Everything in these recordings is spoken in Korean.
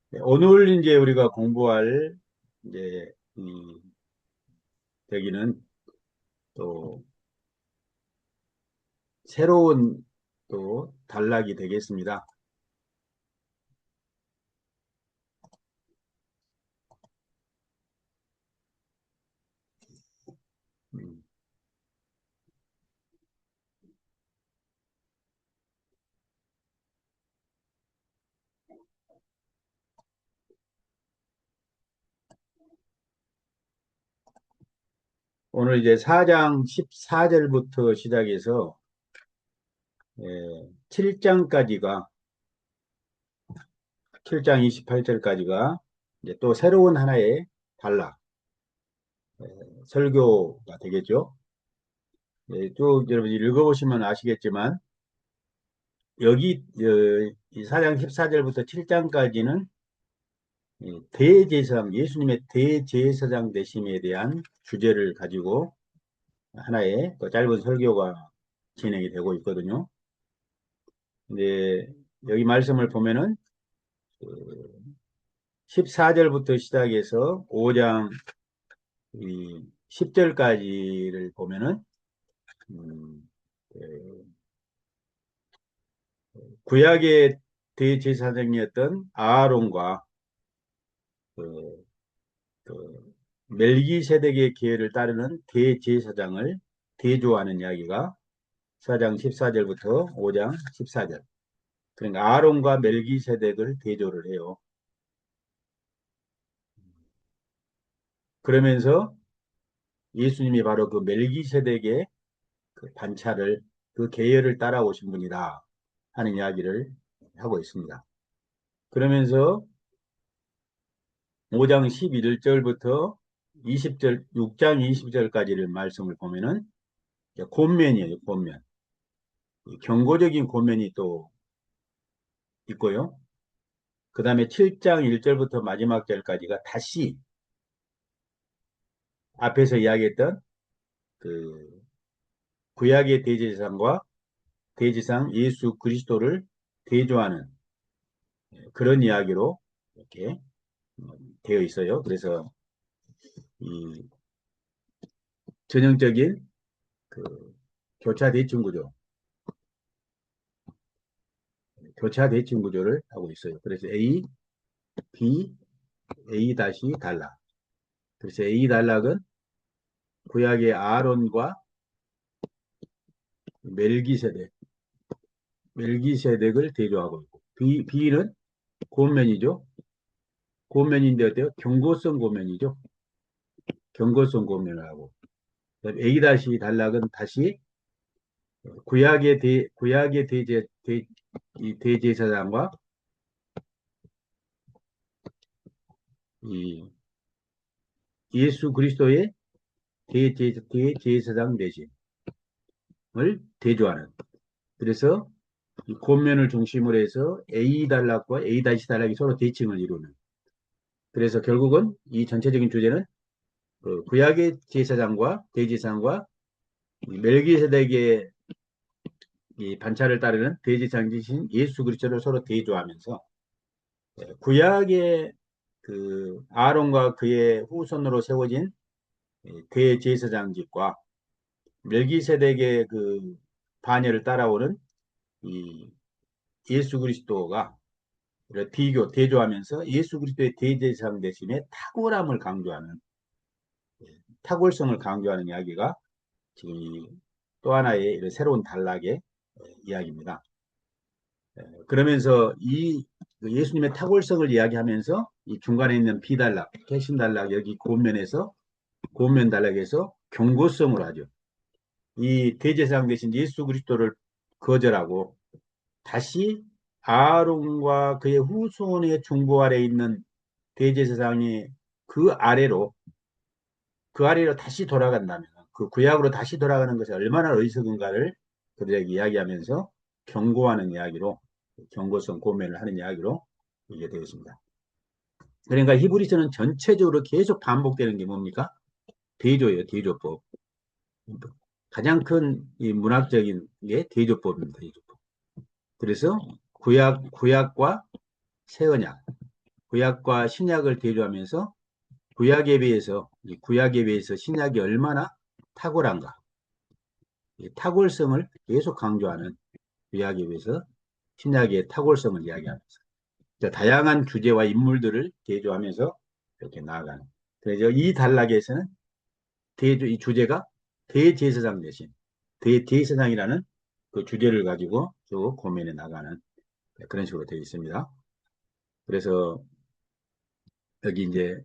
네, 오늘 이제 우리가 공부할 이제 이 대기는 또 새로운 또 단락이 되겠습니다. 음, 오늘 이제 4장 14절부터 시작해서 7장까지가 7장 28절까지가 이제 또 새로운 하나의 단락 설교가 되겠죠. 쭉 여러분 읽어보시면 아시겠지만 여기 이 4장 14절부터 7장까지는 대제사장, 예수님의 대제사장 되심에 대한 주제를 가지고 하나의 그 짧은 설교가 진행이 되고 있거든요. 근데 여기 말씀을 보면은 그 14절부터 시작해서 5장 10절까지를 보면은 음, 그 구약의 대제사장이었던 아론과 그, 그 멜기세덱의 계율을 따르는 대제사장을 대조하는 이야기가 4장 14절부터 5장 14절. 그러니까 아론과 멜기세덱을 대조를 해요. 그러면서 예수님이 바로 그 멜기세덱의 그 반차를 그 계열을 따라오신 분이다 하는 이야기를 하고 있습니다. 그러면서 5장 11절부터 20절, 6장 20절까지를 말씀을 보면은 권면이에요, 권면. 경고적인 권면이 또 있고요. 그 다음에 7장 1절부터 마지막 절까지가 다시 앞에서 이야기했던 그 구약의 대제사장과 대제사장 예수 그리스도를 대조하는 그런 이야기로 이렇게 되어 있어요. 그래서 이 전형적인 그 교차 대칭 구조, 교차 대칭 구조를 하고 있어요. 그래서 A, B, A 다시 단락. 그래서 A 단락은 구약의 아론과 멜기세덱, 멜기세덱을 대조하고 있고 B는 고면이죠. 고면인데 어때요? 경고성 고면이죠. 경고성 고면을 하고 A 다시 단락은 다시 구약의 이 대제사장과 이 예수 그리스도의 대제사장 대신을 대조하는. 그래서 이 권면을 중심으로 해서 A 단락과 A 다시 단락이 서로 대칭을 이루는. 그래서 결국은 이 전체적인 주제는 그 구약의 제사장과 대제사장과 멜기세덱의 이 반차를 따르는 대제사장이신 예수 그리스도를 서로 대조하면서 구약의 그 아론과 그의 후손으로 세워진 대제사장직과 멜기세덱의 그 반열을 따라오는 이 예수 그리스도가 대조하면서 예수 그리스도의 대제사장 대신에 탁월함을 강조하는 탁월성을 강조하는 이야기가 지금 또 하나의 이런 새로운 단락의 이야기입니다. 그러면서 이 예수님의 탁월성을 이야기하면서 이 중간에 있는 비단락, 개신단락 여기 고면에서 고면 단락에서 경고성을 하죠. 이 대제사장 대신 예수 그리스도를 거절하고 다시 아론과 그의 후손의 중보 아래 있는 대제사장이 그 아래로 그 아래로 다시 돌아간다면 그 구약으로 다시 돌아가는 것이 얼마나 어리석은가를 그들에게 이야기하면서 경고하는 이야기로 경고성 고면을 하는 이야기로 이게 되었습니다. 그러니까 히브리서는 전체적으로 계속 반복되는 게 뭡니까? 대조예요, 대조법. 가장 큰 이 문학적인 게 대조법입니다, 대조법. 그래서 구약과 새 언약, 구약과 신약을 대조하면서 구약에 비해서 신약이 얼마나 탁월한가. 이 탁월성을 계속 강조하는 구약에 비해서 신약의 탁월성을 이야기하면서 다양한 주제와 인물들을 대조하면서 이렇게 나아가는. 그래서 이 단락에서는 이 주제가 대제사장 대신 대제사장이라는 그 주제를 가지고 쭉 고민해 나가는 그런 식으로 되어 있습니다. 그래서 여기 이제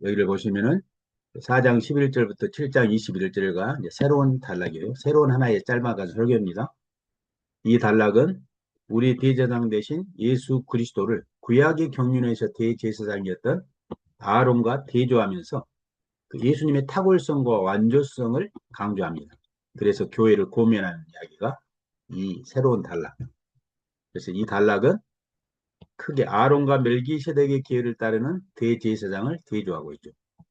여기를 보시면은 4장 11절부터 7장 21절과 새로운 단락이에요. 새로운 하나의 짧아가지고 설교입니다. 이 단락은 우리 대제사장 대신 예수 그리스도를 구약의 경륜에서 대제사장이었던 아론과 대조하면서 그 예수님의 탁월성과 완전성을 강조합니다. 그래서 교회를 고면하는 이야기가 이 새로운 단락. 그래서 이 단락은 크게 아론과 멜기세덱의 계율을 따르는 대제사장을 대조하고 있죠.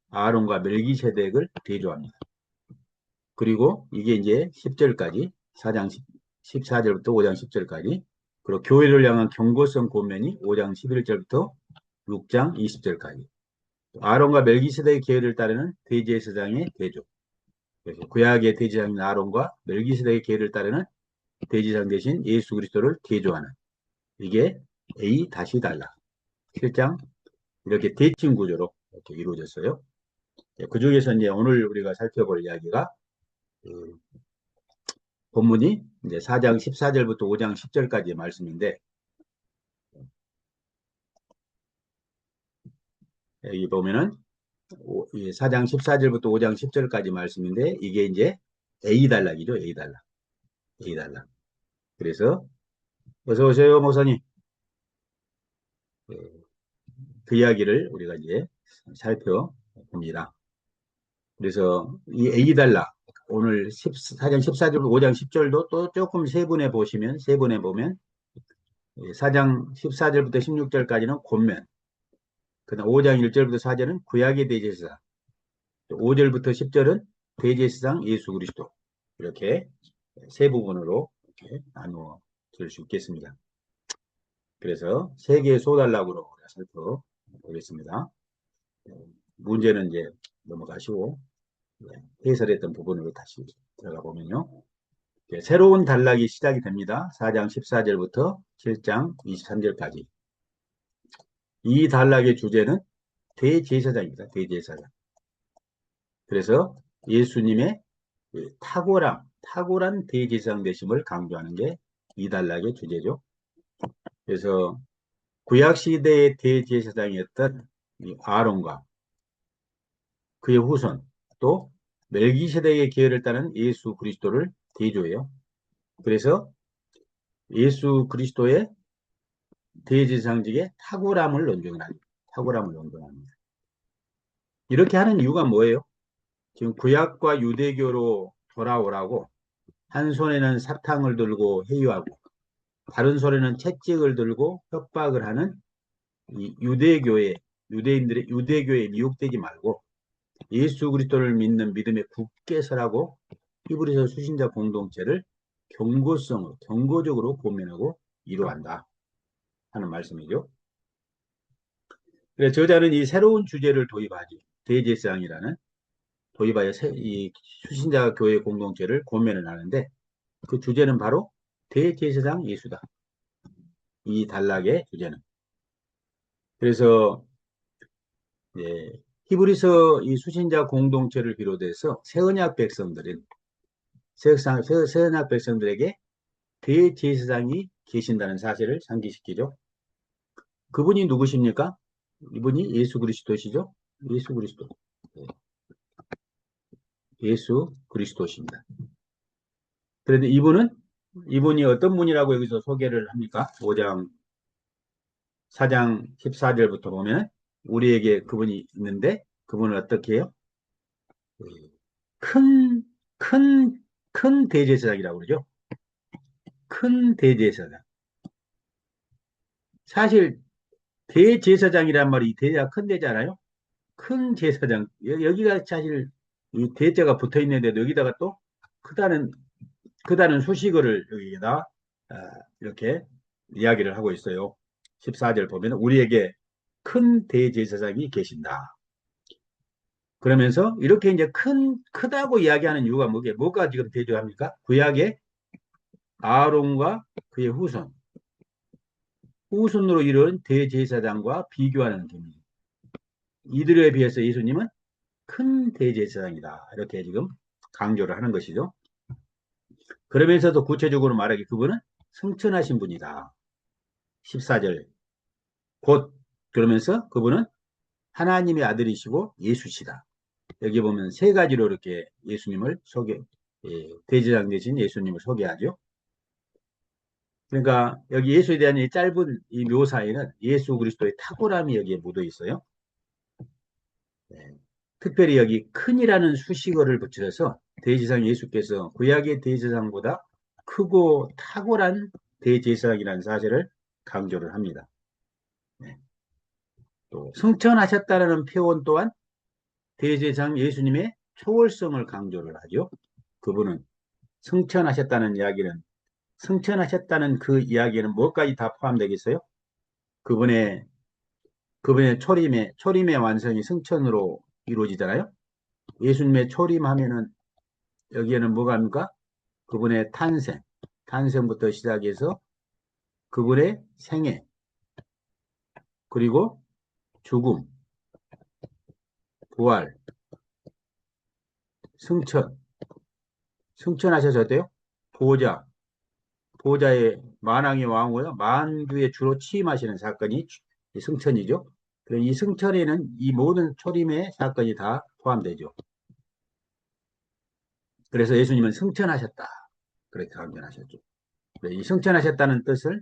아론과 멜기세덱을 대조합니다. 그리고 이게 이제 10절까지 4장 14절부터 5장 10절까지 그리고 교회를 향한 경고성 고면이 5장 11절부터 6장 20절까지 아론과 멜기세덱의 계율을 따르는 대제사장의 대조. 그래서 구약의 대제사장인 아론과 멜기세덱의 계율을 따르는 대제사장 대신 예수 그리스도를 대조하는 이게 A 다시 달라. 7장 이렇게 대칭 구조로 이렇게 이루어졌어요. 그 중에서 이제 오늘 우리가 살펴볼 이야기가 그 본문이 이제 4장 14절부터 5장 10절까지의 말씀인데 여기 보면은 4장 14절부터 5장 10절까지 말씀인데 이게 이제 A 단락이죠. A 단락. A 단락. 그래서 어서 오세요, 목사님. 그 이야기를 우리가 이제 살펴봅니다. 그래서 이 A 단락 오늘 4장 14절부터 5장 10절도 또 조금 세분해 보면 4장 14절부터 16절까지는 권면, 그다음 5장 1절부터 4절은 구약의 대제사장, 5절부터 10절은 대제사장 예수 그리스도 이렇게 세 부분으로 이렇게 나누어 줄 수 있겠습니다. 그래서 세 개의 소단락으로 살펴보겠습니다. 문제는 이제 넘어가시고 해설했던 부분으로 다시 들어가 보면요. 새로운 단락이 시작이 됩니다. 4장 14절부터 7장 23절까지. 이 단락의 주제는 대제사장입니다. 대제사장. 그래서 예수님의 탁월한 대제사장 되심을 강조하는 게 이 단락의 주제죠. 그래서 구약시대의 대제사장이었던 이 아론과 그의 후손 또 멜기세덱의 계열을 따른 예수 그리스도를 대조해요. 그래서 예수 그리스도의 대제사장직의 탁월함을 논증합니다. 이렇게 하는 이유가 뭐예요? 지금 구약과 유대교로 돌아오라고 한 손에는 사탕을 들고 회유하고 다른 손에는 채찍을 들고 협박을 하는 이 유대교에 미혹되지 말고 예수 그리스도를 믿는 믿음에 굳게 서라고 히브리서 수신자 공동체를 경고적으로 고민하고 이루어간다 하는 말씀이죠. 그래서 저자는 이 새로운 주제를 도입하지 대제사장이라는 도입하여 이 수신자 교회 공동체를 고민을 하는데 그 주제는 바로 대제사장 예수다. 이 단락의 주제는. 그래서 히브리서 이 수신자 공동체를 비롯해서 새언약 백성들은 새언약 백성들에게 대제사장이 계신다는 사실을 상기시키죠. 그분이 누구십니까? 이분이 예수 그리스도시죠. 예수 그리스도. 예수 그리스도십니다. 그런데 이분이 어떤 분이라고 여기서 소개를 합니까? 4장 14절부터 보면 우리에게 그분이 있는데 그분은 어떻게 해요? 큰, 큰 대제사장이라고 그러죠. 큰 대제사장. 사실 대제사장이란 말이 대제가 큰 대잖아요. 큰 제사장. 여기가 사실 이 대자가 붙어 있는데도 여기다가 또 크다는 수식어를 여기에다 이렇게 이야기를 하고 있어요. 14절 보면 우리에게 큰 대제사장이 계신다. 그러면서 이렇게 이제 크다고 이야기하는 이유가 뭐가 지금 대조합니까? 구약의 아론과 그의 후손으로 이룬 대제사장과 비교하는 겁니다. 이들에 비해서 예수님은 큰 대제사장이다. 이렇게 지금 강조를 하는 것이죠. 그러면서도 구체적으로 말하기 그분은 승천하신 분이다. 14절 곧 그러면서 그분은 하나님의 아들이시고 예수시다. 여기 보면 세 가지로 이렇게 예수님을 대제사장 되신 예수님을 소개하죠. 그러니까 여기 예수에 대한 이 짧은 이 묘사에는 예수 그리스도의 탁월함이 여기에 묻어 있어요. 네. 특별히 여기 큰이라는 수식어를 붙여서 대제사장 예수께서 구약의 대제사장보다 크고 탁월한 대제사장이라는 사실을 강조를 합니다. 네. 또 승천하셨다는 표현 또한 대제사장 예수님의 초월성을 강조를 하죠. 그분은 승천하셨다는 그 이야기에는 뭐까지 다 포함되겠어요? 그분의 초림의 완성이 승천으로 이루어지잖아요. 예수님의 초림하면은 여기에는 뭐가 합니까? 그분의 탄생부터 시작해서 그분의 생애, 그리고 죽음, 부활, 승천하셔서도요. 보호자의 만왕의 왕후요. 만주의 주로 취임하시는 사건이 승천이죠. 그래서 이 승천에는 이 모든 초림의 사건이 다 포함되죠. 그래서 예수님은 승천하셨다. 그렇게 강조하셨죠. 이 승천하셨다는 뜻을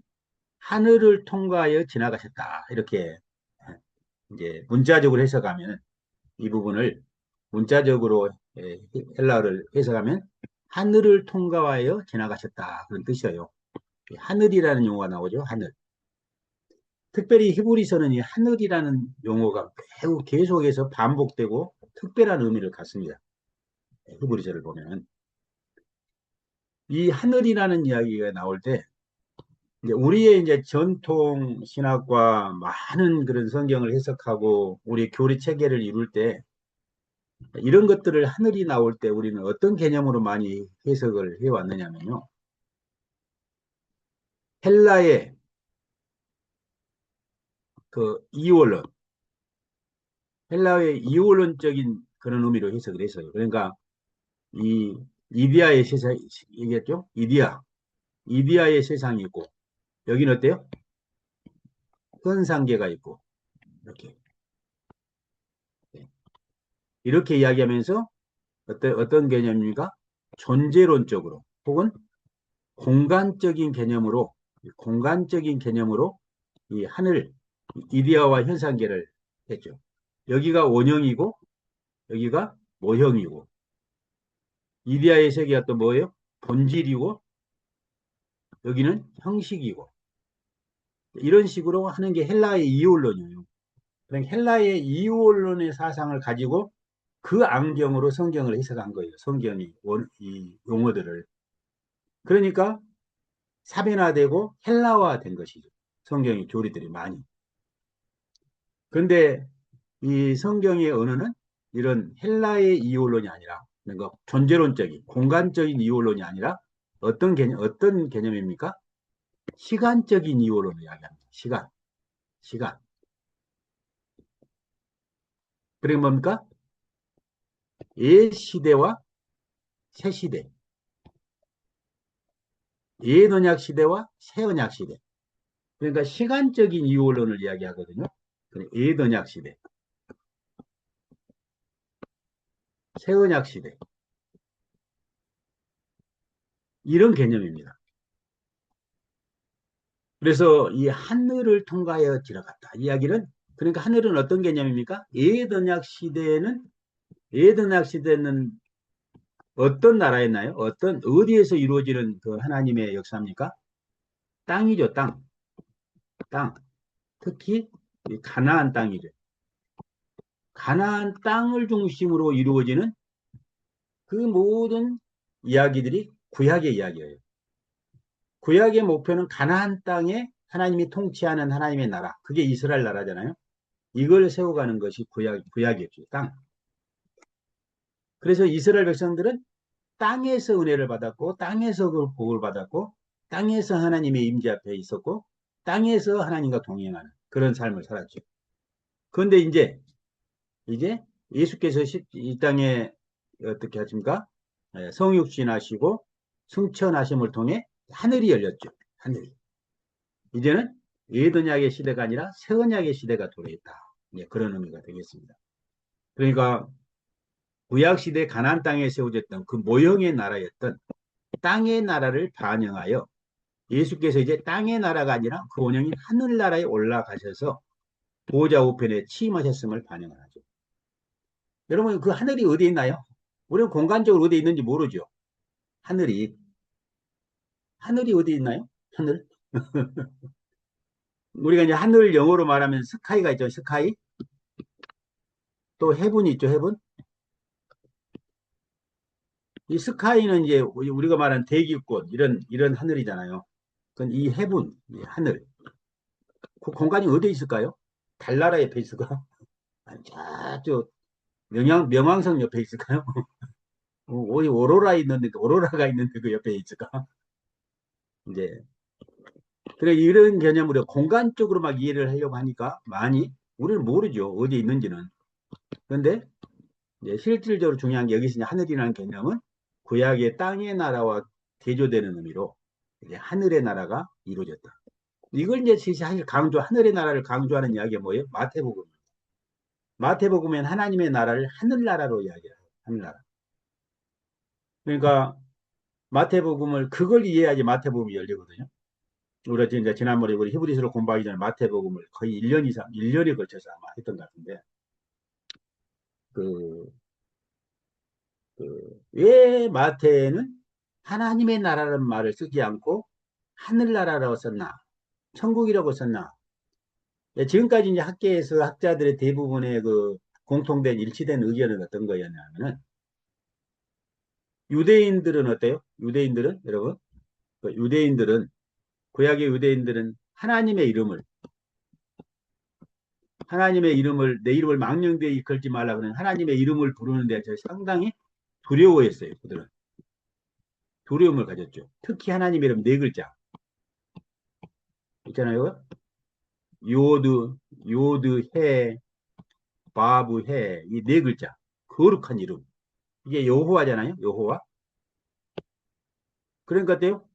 하늘을 통과하여 지나가셨다. 이렇게 이제 문자적으로 해석하면 이 부분을 문자적으로 헬라어를 해석하면 하늘을 통과하여 지나가셨다. 그런 뜻이에요. 하늘이라는 용어가 나오죠. 하늘. 특별히 히브리서는 이 하늘이라는 용어가 매우 계속해서 반복되고 특별한 의미를 갖습니다. 히브리서를 보면 이 하늘이라는 이야기가 나올 때 이제 우리의 이제 전통 신학과 많은 그런 성경을 해석하고 우리 교리 체계를 이룰 때 이런 것들을 하늘이 나올 때 우리는 어떤 개념으로 많이 해석을 해왔느냐면요. 헬라의 그 이원론, 헬라의 이원론적인 그런 의미로 해석을 했어요. 그러니까 이 이디아의 세상이겠죠? 이디아의 세상이 있고 여기는 어때요? 현상계가 있고 이렇게 이렇게 이야기하면서 어떤 개념입니까? 존재론적으로 혹은 공간적인 개념으로 이 하늘 이디아와 현상계를 했죠. 여기가 원형이고 여기가 모형이고 이디아의 세계가 또 뭐예요? 본질이고 여기는 형식이고 이런 식으로 하는 게 헬라의 이원론이에요. 그러니까 헬라의 이원론의 사상을 가지고 그 안경으로 성경을 해석한 거예요. 이 용어들을. 그러니까 사변화되고 헬라화된 것이죠. 성경의 교리들이 많이. 그런데 이 성경의 언어는 이런 헬라의 이원론이 아니라 뭔가 존재론적인 공간적인 이원론이 아니라 어떤 개념입니까? 시간적인 이원론을 이야기합니다. 시간. 그게 뭡니까? 옛 시대와 새 시대, 옛 언약 시대와 새 언약 시대. 그러니까 시간적인 이원론을 이야기하거든요. 옛 언약 시대, 새 언약 시대 이런 개념입니다. 그래서 이 하늘을 통과하여 지나갔다. 이야기는 그러니까 하늘은 어떤 개념입니까? 옛 언약 시대는 어떤 나라였나요? 어디에서 이루어지는 그 하나님의 역사입니까? 땅이죠, 땅. 땅. 특히 가나안 땅이죠. 가나안 땅을 중심으로 이루어지는 그 모든 이야기들이 구약의 이야기예요. 구약의 목표는 가나안 땅에 하나님이 통치하는 하나님의 나라. 그게 이스라엘 나라잖아요. 이걸 세워가는 것이 구약이었죠. 땅. 그래서 이스라엘 백성들은 땅에서 은혜를 받았고, 땅에서 그 복을 받았고, 땅에서 하나님의 임재 앞에 있었고, 땅에서 하나님과 동행하는 그런 삶을 살았죠. 그런데 이제 예수께서 이 땅에 어떻게 하십니까? 성육신하시고 승천하심을 통해 하늘이 열렸죠. 하늘이. 이제는 예언약의 시대가 아니라 새 언약의 시대가 도래했다. 예, 그런 의미가 되겠습니다. 그러니까 구약 시대 가나안 땅에 세워졌던 그 모형의 나라였던 땅의 나라를 반영하여 예수께서 이제 땅의 나라가 아니라 그 원형인 하늘나라에 올라가셔서 보호자 우편에 취임하셨음을 반영을 하죠. 여러분 그 하늘이 어디에 있나요? 우리는 공간적으로 어디에 있는지 모르죠. 하늘이 어디에 있나요? 하늘? 우리가 이제 하늘 영어로 말하면 스카이가 있죠. 스카이. 또 해븐이 있죠. 해븐. 이 스카이는 이제 우리가 말하는 대기권 이런 하늘이잖아요. 그건 이 해븐, 이 하늘. 그 공간이 어디에 있을까요? 달나라 옆에 있을까? 아니, 저쪽 명왕성 옆에 있을까요? 어디 오로라가 있는데 그 옆에 있을까? 이제 그래 이런 개념으로 공간적으로 막 이해를 하려고 하니까 많이 우리는 모르죠. 어디에 있는지는. 그런데 이제 실질적으로 중요한 게 여기서 이제 하늘이라는 개념은 구약의 땅의 나라와 대조되는 의미로 이제 하늘의 나라가 이루어졌다. 이걸 이제 사실 하늘의 나라를 강조하는 이야기가 뭐예요? 마태복음. 마태복음엔 하나님의 나라를 하늘나라로 이야기해요. 하늘나라. 그러니까 마태복음을 그걸 이해해야지 마태복음이 열리거든요. 우리가 이제 지난번에 우리 히브리서를 공부하기 전에 마태복음을 거의 1년 이상, 1년에 걸쳐서 아마 했던 것 같은데, 그, 왜 마태는 하나님의 나라라는 말을 쓰지 않고 하늘나라라고 썼나? 천국이라고 썼나? 예, 지금까지 이제 학계에서 학자들의 대부분의 그 공통된 일치된 의견은 어떤 거였냐면은, 유대인들은 어때요? 유대인들은, 여러분? 유대인들은, 구약의 유대인들은 하나님의 이름을 내 이름을 망령되이 걸지 말라 그러는 하나님의 이름을 부르는 데 상당히 두려워했어요. 그들은 두려움을 가졌죠. 특히 하나님의 이름 네 글자 있잖아요. 요드, 해, 바브, 해 이 네 글자 거룩한 이름 이게 여호와잖아요. 여호와. 그러니까 어때요?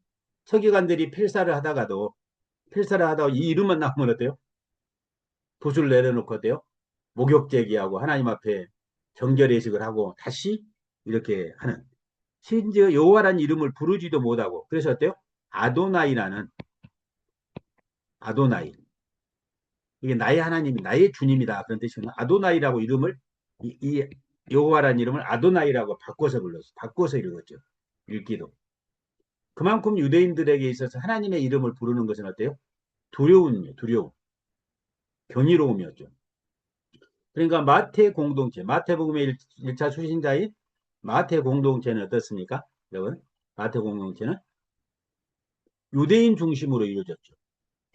서기관들이 필사를 하다가 이 이름만 나오면 어때요? 붓을 내려놓고 어때요? 목욕 제기하고 하나님 앞에 정결의식을 하고 다시 이렇게 하는 심지어 여호와라는 이름을 부르지도 못하고 그래서 어때요? 아도나이라는 아도나이 이게 나의 하나님이 나의 주님이다 그런 뜻이거든요. 아도나이라고 이름을 이 여호와라는 이름을 아도나이라고 바꿔서 읽었죠. 읽기도 그만큼 유대인들에게 있어서 하나님의 이름을 부르는 것은 어때요? 두려움 경이로움이었죠. 그러니까 마태복음의 1차 수신자인 마태 공동체는 어떻습니까? 여러분 마태 공동체는 유대인 중심으로 이루어졌죠.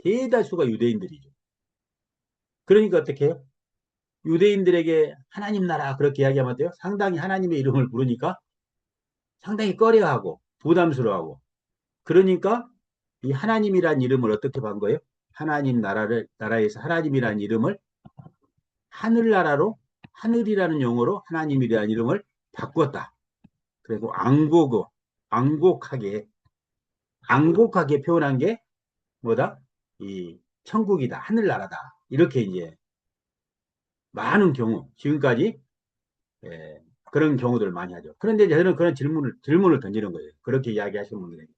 대다수가 유대인들이죠. 그러니까 어떻게 해요? 유대인들에게 하나님 나라 그렇게 이야기하면 돼요. 상당히 하나님의 이름을 부르니까 상당히 꺼려하고 부담스러워하고 그러니까 이 하나님이란 이름을 어떻게 반 거예요? 나라에서 하나님이란 이름을 하늘나라로 하늘이라는 용어로 하나님이라는 이름을 바꿨다. 그리고 앙곡하게 표현한 게 뭐다? 이 천국이다. 하늘나라다. 이렇게 이제 많은 경우 지금까지 예, 그런 경우들을 많이 하죠. 그런데 저는 그런 질문을 던지는 거예요. 그렇게 이야기하시는 분들에게.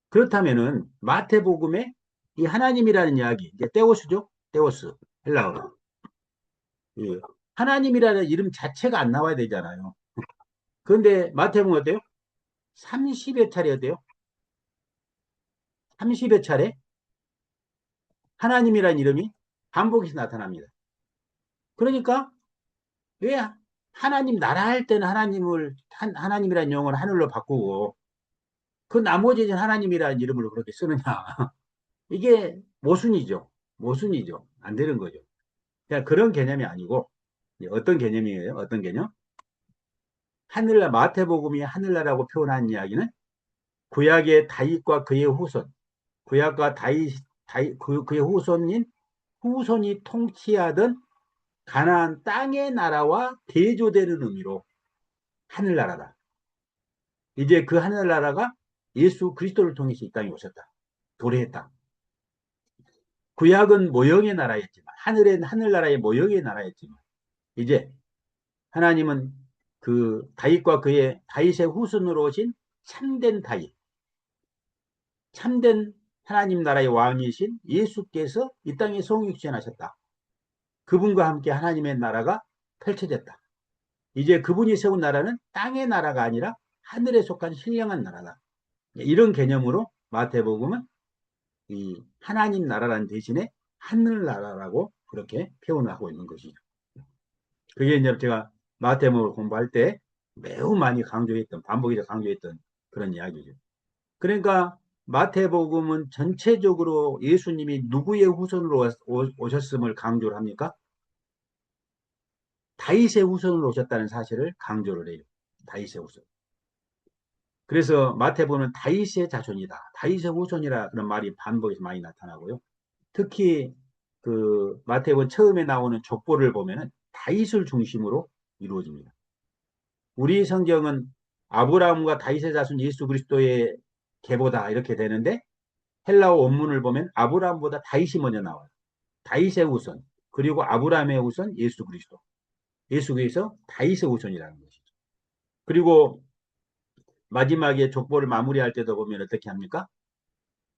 그렇다면은 마태복음에 이 하나님이라는 이야기, 이제 떼오스죠? 떼오스, 헬라어로. 예, 하나님이라는 이름 자체가 안 나와야 되잖아요. 그런데 마태복음 어때요? 30여 차례 어때요? 30여 차례 하나님이라는 이름이 반복해서 나타납니다. 그러니까 왜 하나님 나라 할 때는 하나님을 하나님이라는 용어를 하늘로 바꾸고 그 나머지는 하나님이라는 이름으로 그렇게 쓰느냐. 이게 모순이죠. 모순이죠. 안 되는 거죠. 그냥 그런 개념이 아니고 어떤 개념이에요? 어떤 개념? 하늘나 마태복음이 하늘나라고 표현한 이야기는 구약의 다윗과 그의 후손, 구약과 그의 후손인 후손이 통치하던 가나안 땅의 나라와 대조되는 의미로 하늘나라다. 이제 그 하늘나라가 예수 그리스도를 통해서 이 땅에 오셨다. 도래했다. 구약은 모형의 나라였지만 하늘나라의 모형의 나라였지만 이제 하나님은 그 다윗과 그의 다윗의 후손으로 오신 참된 다윗, 참된 하나님 나라의 왕이신 예수께서 이 땅에 성육신하셨다. 그분과 함께 하나님의 나라가 펼쳐졌다. 이제 그분이 세운 나라는 땅의 나라가 아니라 하늘에 속한 신령한 나라다. 이런 개념으로 마태복음은 이 하나님 나라라는 대신에 하늘나라라고 그렇게 표현을 하고 있는 것이죠. 그게 이제 제가 마태복음을 공부할 때 매우 많이 강조했던, 반복해서 강조했던 그런 이야기죠. 그러니까 마태복음은 전체적으로 예수님이 누구의 후손으로 오셨음을 강조를 합니까? 다윗의 후손으로 오셨다는 사실을 강조를 해요. 다윗의 후손. 그래서 마태복음은 다윗의 자손이다. 다윗의 후손이라 그런 말이 반복해서 많이 나타나고요. 특히 그 마태복음 처음에 나오는 족보를 보면은 다윗을 중심으로 이루어집니다. 우리 성경은 아브라함과 다윗의 자손 예수 그리스도의 계보다 이렇게 되는데 헬라어 원문을 보면 아브라함보다 다윗이 먼저 나와요. 다윗의 후손 그리고 아브라함의 후손 예수 그리스도. 예수 그리스도 다윗의 후손이라는 것이죠. 그리고 마지막에 족보를 마무리할 때도 보면 어떻게 합니까?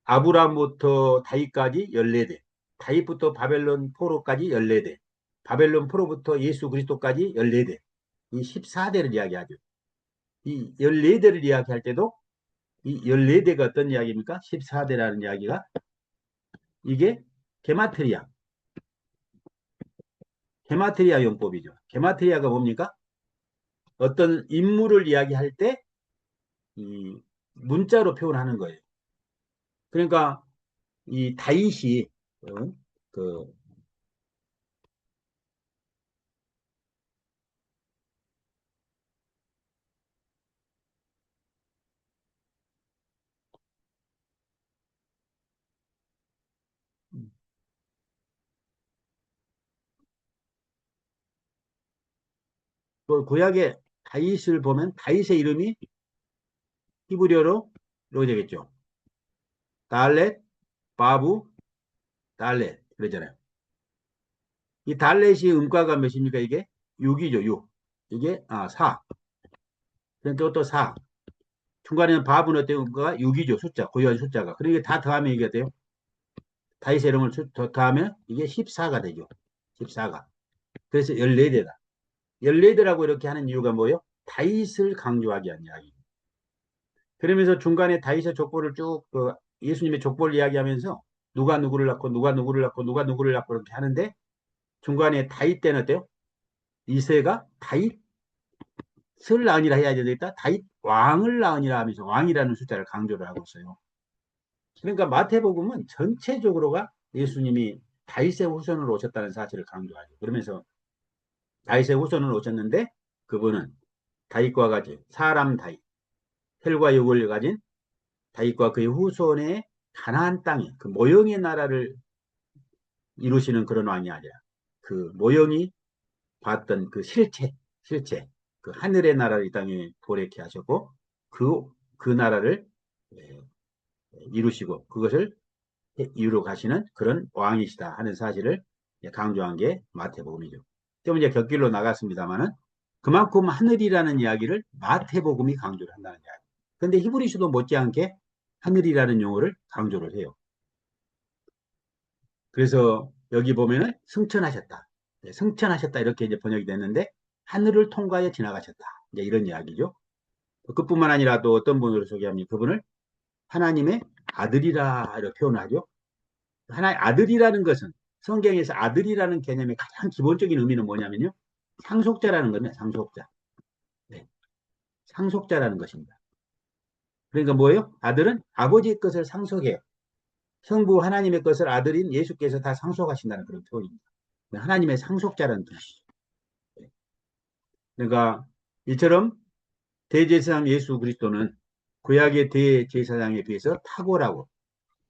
아브라함부터 다윗까지 14대, 다윗부터 바벨론 포로까지 14대, 바벨론 포로부터 예수 그리스도까지 14대, 이 14대를 이야기하죠. 이 14대를 이야기할 때도 이 14대가 어떤 이야기입니까? 14대라는 이야기가 이게 게마트리아, 게마트리아 용법이죠. 게마트리아가 뭡니까? 어떤 인물을 이야기할 때 이 문자로 표현하는 거예요. 그러니까 이 다윗이 그 구약의 다윗을 보면 다윗의 이름이 히브리어로 이렇게 되겠죠. 달렛, 바부, 달렛 그러잖아요. 이 달렛이 음가가 몇입니까? 이게 6이죠. 6. 이게 4. 그러니까 또 4. 중간에는 바브는 어때요? 음가가 6이죠. 숫자. 고유한 숫자가. 그러니까 다 더하면 이게 돼요. 다윗의 이름을 더하면 이게 14가 되죠. 14가. 그래서 14대다. 14대라고 이렇게 하는 이유가 뭐예요? 다윗을 강조하기 위한 이야기. 그러면서 중간에 다윗의 족보를 쭉 예수님의 족보를 이야기하면서 누가 누구를 낳고 누가 누구를 낳고 누가 누구를 낳고 이렇게 하는데 중간에 다윗 때는 어때요? 이세가 다윗을 낳으니라 해야 되겠다. 다윗 왕을 낳으니라 하면서 왕이라는 숫자를 강조를 하고 있어요. 그러니까 마태복음은 전체적으로가 예수님이 다윗의 후손으로 오셨다는 사실을 강조하죠. 그러면서 다윗의 후손으로 오셨는데 그분은 다윗과 같이 사람 다윗, 혈과 육을 가진 다윗과 그의 후손의 가나안 땅에 그 모형의 나라를 이루시는 그런 왕이 아니라 그 모형이 봤던 그 실체, 그 하늘의 나라를 이 땅에 도래케 하셨고 그 나라를 예, 이루시고 그것을 이루어 가시는 그런 왕이시다 하는 사실을 강조한 게 마태복음이죠. 좀 이제 곁길로 나갔습니다만은 그만큼 하늘이라는 이야기를 마태복음이 강조를 한다는 이야기. 근데 히브리서도 못지않게 하늘이라는 용어를 강조를 해요. 그래서 여기 보면은 승천하셨다. 네, 승천하셨다 이렇게 이제 번역이 됐는데 하늘을 통과해 지나가셨다. 이제 이런 이야기죠. 그뿐만 아니라 또 어떤 분으로 소개합니까? 그분을 하나님의 아들이라 이렇게 표현하죠. 하나의 아들이라는 것은 성경에서 아들이라는 개념의 가장 기본적인 의미는 뭐냐면요. 상속자라는 겁니다. 상속자. 네. 상속자라는 것입니다. 그러니까 뭐예요? 아들은 아버지의 것을 상속해요. 성부 하나님의 것을 아들인 예수께서 다 상속하신다는 그런 표현입니다. 하나님의 상속자라는 뜻이죠. 그러니까 이처럼 대제사장 예수 그리스도는 구약의 대제사장에 비해서 탁월하고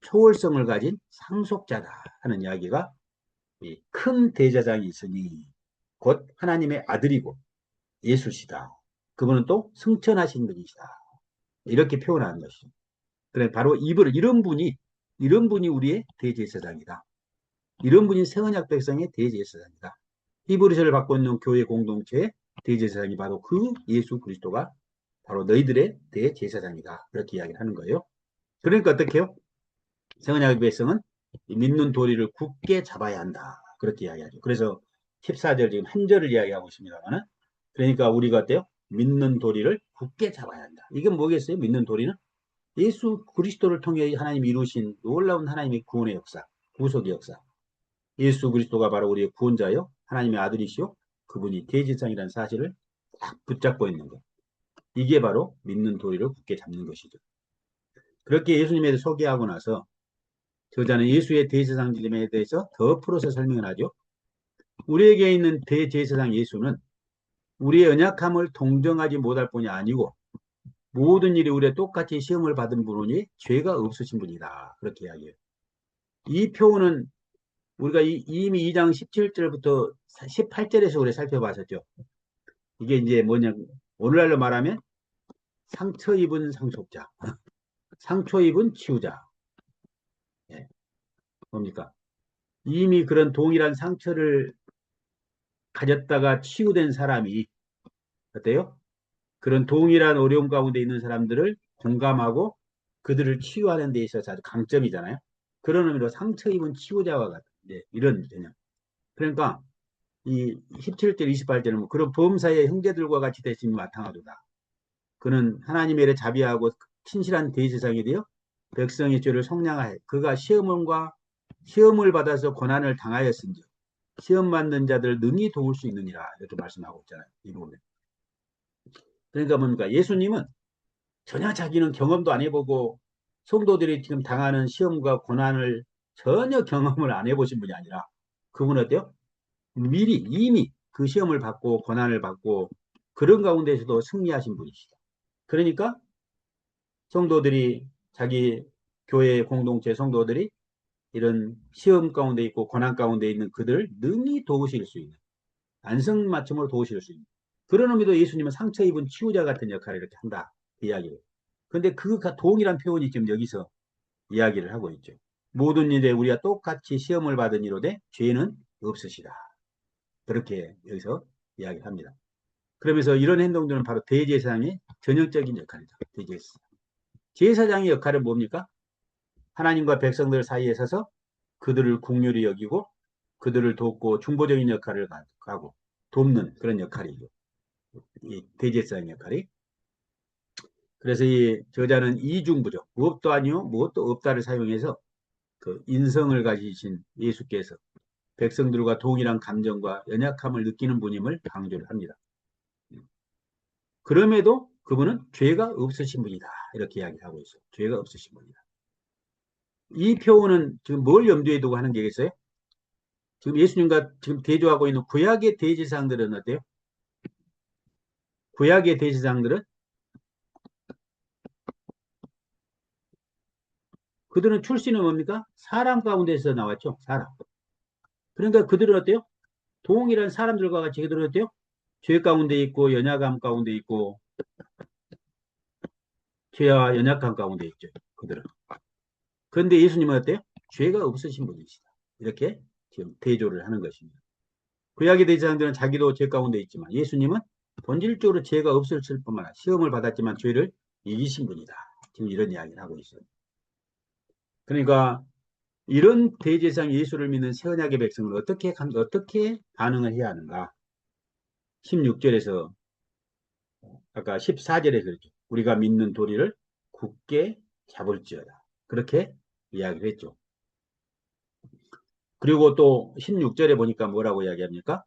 초월성을 가진 상속자다 하는 이야기가 큰 대제사장이 있으니 곧 하나님의 아들이고 예수시다. 그분은 또 승천하신 분이시다. 이렇게 표현하는 것이죠. 그래 바로 이런 분이 우리의 대제사장이다. 이런 분이 새 언약 백성의 대제사장이다. 히브리서를 받고 있는 교회 공동체의 대제사장이 바로 그 예수 그리스도가 바로 너희들의 대제사장이다. 이렇게 이야기를 하는 거예요. 그러니까 어떻게 해요? 새 언약 백성은 믿는 도리를 굳게 잡아야 한다. 그렇게 이야기하죠. 그래서 14절 지금 한 절을 이야기하고 있습니다만 그러니까 우리가 어때요? 믿는 도리를 굳게 잡아야 한다. 이게 뭐겠어요? 믿는 도리는 예수 그리스도를 통해 하나님이 이루신 놀라운 하나님의 구원의 역사, 구속의 역사. 예수 그리스도가 바로 우리의 구원자요, 하나님의 아들이시요, 그분이 대제사장이라는 사실을 딱 붙잡고 있는 것. 이게 바로 믿는 도리를 굳게 잡는 것이죠. 그렇게 예수님에 대해 소개하고 나서 저자는 예수의 대제사장됨에 대해서 더 풀어서 설명을 하죠. 우리에게 있는 대제사장 예수는 우리의 연약함을 동정하지 못할 뿐이 아니고 모든 일이 우리의 똑같이 시험을 받은 분이 죄가 없으신 분이다. 그렇게 이야기해요. 이 표현은 우리가 이미 2장 17절부터 18절에서 우리 살펴봤었죠. 이게 이제 뭐냐, 오늘날로 말하면 상처 입은 상속자, 상처 입은 치유자. 예, 뭡니까? 이미 그런 동일한 상처를 가졌다가 치유된 사람이 어때요? 그런 동일한 어려움 가운데 있는 사람들을 공감하고 그들을 치유하는 데 있어서 아주 강점이잖아요. 그런 의미로 상처 입은 치유자와 같은 이런 개념. 그러니까 이 17절, 28절은 그런 범사의 형제들과 같이 되신 마땅하도다. 그는 하나님의 일에 자비하고 신실한 대제사장이 되어 백성의 죄를 속량하여 그가 시험을 받아서 고난을 당하였은지 시험 받는 자들 능히 도울 수 있느니라 이렇게 말씀하고 있잖아요. 이 부분에. 그러니까 뭡니까? 예수님은 전혀 자기는 경험도 안 해보고 성도들이 지금 당하는 시험과 고난을 전혀 경험을 안 해보신 분이 아니라 그분은 어때요? 미리 이미 그 시험을 받고 고난을 받고 그런 가운데서도 승리하신 분이시다. 그러니까 성도들이 자기 교회 공동체 성도들이 이런 시험 가운데 있고 고난 가운데 있는 그들을 능히 도우실 수 있는 안성맞춤으로 도우실 수 있는 그런 의미도 예수님은 상처 입은 치유자 같은 역할을 이렇게 한다. 그 이야기를. 근데 그 동일한 표현이 지금 여기서 이야기를 하고 있죠. 모든 일에 우리가 똑같이 시험을 받은 이로되 죄는 없으시다. 그렇게 여기서 이야기를 합니다. 그러면서 이런 행동들은 바로 대제사장의 전형적인 역할이다. 대제사장. 제사장의 역할은 뭡니까? 하나님과 백성들 사이에 서서 그들을 긍휼히 여기고 그들을 돕고 중보적인 역할을 하고 돕는 그런 역할이죠. 이 대제사장 역할이. 그래서 이 저자는 이중부죠. 무엇도 아니요, 무엇도 없다를 사용해서 그 인성을 가지신 예수께서 백성들과 동일한 감정과 연약함을 느끼는 분임을 강조를 합니다. 그럼에도 그분은 죄가 없으신 분이다. 이렇게 이야기하고 있어요. 죄가 없으신 분이다. 이 표현은 지금 뭘 염두에 두고 하는 게겠어요? 지금 예수님과 지금 대조하고 있는 구약의 대제사장들은 어때요? 구약의 대제사장들은 그들은 출신은 뭡니까? 사람 가운데서 나왔죠. 사람. 그러니까 그들은 어때요? 동일한 사람들과 같이 그들은 어때요? 죄 가운데 있고 연약함 가운데 있고 죄와 연약함 가운데 있죠. 그들은. 그런데 예수님은 어때요? 죄가 없으신 분이시다. 이렇게 지금 대조를 하는 것입니다. 구약의 대제사장들은 자기도 죄 가운데 있지만 예수님은 본질적으로 죄가 없었을 뿐만 아니라 시험을 받았지만 죄를 이기신 분이다. 지금 이런 이야기를 하고 있어요. 그러니까 이런 대제사장 예수를 믿는 새 언약의 백성은 어떻게 반응을 해야 하는가? 16절에서 아까 14절에 그랬죠. 우리가 믿는 도리를 굳게 잡을지어다. 그렇게 이야기를 했죠. 그리고 또 16절에 보니까 뭐라고 이야기합니까?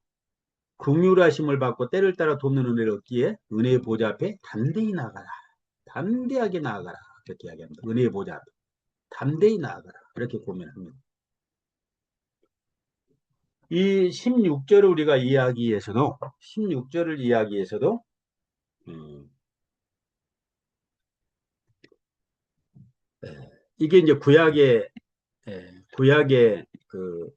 긍휼하심을 받고 때를 따라 돕는 은혜를 얻기에 은혜의 보좌 앞에 담대히 나아가라. 담대하게 나아가라. 이렇게 이야기합니다. 은혜의 보좌 앞에 담대히 나아가라. 이렇게 고민합니다. 이 16절을 우리가 이야기해서도 16절을 이야기해서도 음, 이게 이제 구약의 그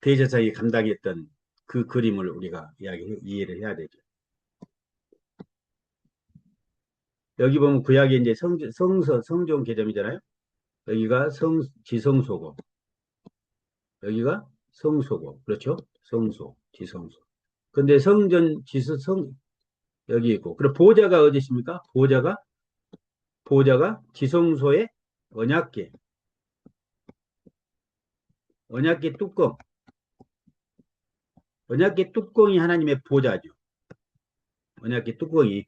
대제사장이 감당했던 그 그림을 우리가 이해를 해야 되죠. 여기 보면 구약이 이제 성전 개념이잖아요. 여기가 지성소고, 여기가 성소고, 그렇죠? 성소, 지성소. 근데 여기 있고, 그리고 보좌가 어디 있습니까? 보좌가 지성소의 언약궤, 언약궤 뚜껑, 언약궤 뚜껑이 하나님의 보좌죠. 언약궤 뚜껑이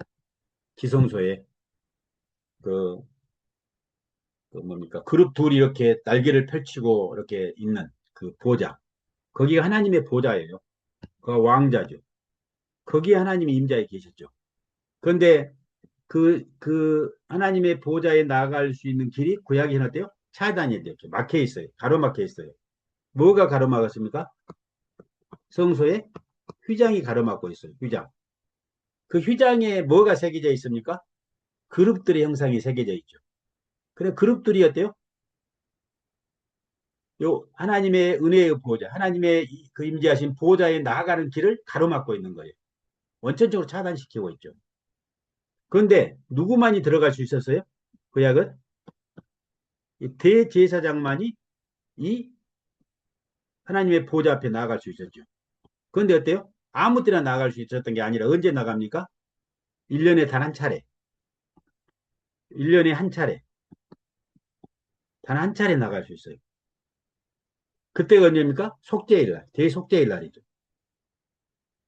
지성소에 그, 뭡니까? 그룹 둘이 이렇게 날개를 펼치고 이렇게 있는 그 보좌. 거기가 하나님의 보좌예요. 그 왕자죠. 거기에 하나님이 임자에 계셨죠. 그런데 하나님의 보좌에 나아갈 수 있는 길이 구약에는 어때요? 차단이 되죠. 막혀 있어요. 가로막혀 있어요. 뭐가 가로막았습니까? 성소에 휘장이 가로막고 있어요. 휘장. 그 휘장에 뭐가 새겨져 있습니까? 그룹들의 형상이 새겨져 있죠. 그래, 그룹들이 어때요? 요, 하나님의 은혜의 보좌, 하나님의 그 임재하신 보좌에 나아가는 길을 가로막고 있는 거예요. 원천적으로 차단시키고 있죠. 그런데 누구만이 들어갈 수 있었어요? 구약은 이 대제사장만이 이 하나님의 보좌 앞에 나아갈 수 있었죠. 그런데 어때요? 아무 때나 나아갈 수 있었던 게 아니라 언제 나갑니까? 1년에 단 한 차례. 1년에 한 차례. 단 한 차례 나갈 수 있어요. 그때가 언제입니까? 속죄일 날. 대속죄일 날이죠.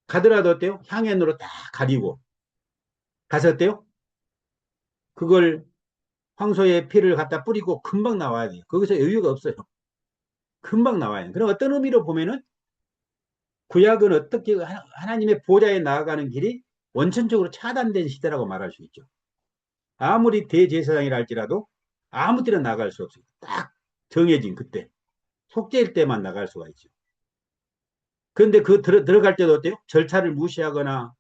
가더라도 어때요? 향연으로 딱 가리고. 가서 어때요? 그걸 황소의 피를 갖다 뿌리고 금방 나와야 돼요. 거기서 여유가 없어요. 금방 나와요. 그럼 어떤 의미로 보면은 구약은 어떻게 하나님의 보좌에 나아가는 길이 원천적으로 차단된 시대라고 말할 수 있죠. 아무리 대제사장이라 할지라도 아무 때나 나갈 수 없어요. 딱 정해진 그때. 속죄일 때만 나갈 수가 있죠. 그런데 들어갈 때도 어때요? 절차를 무시하거나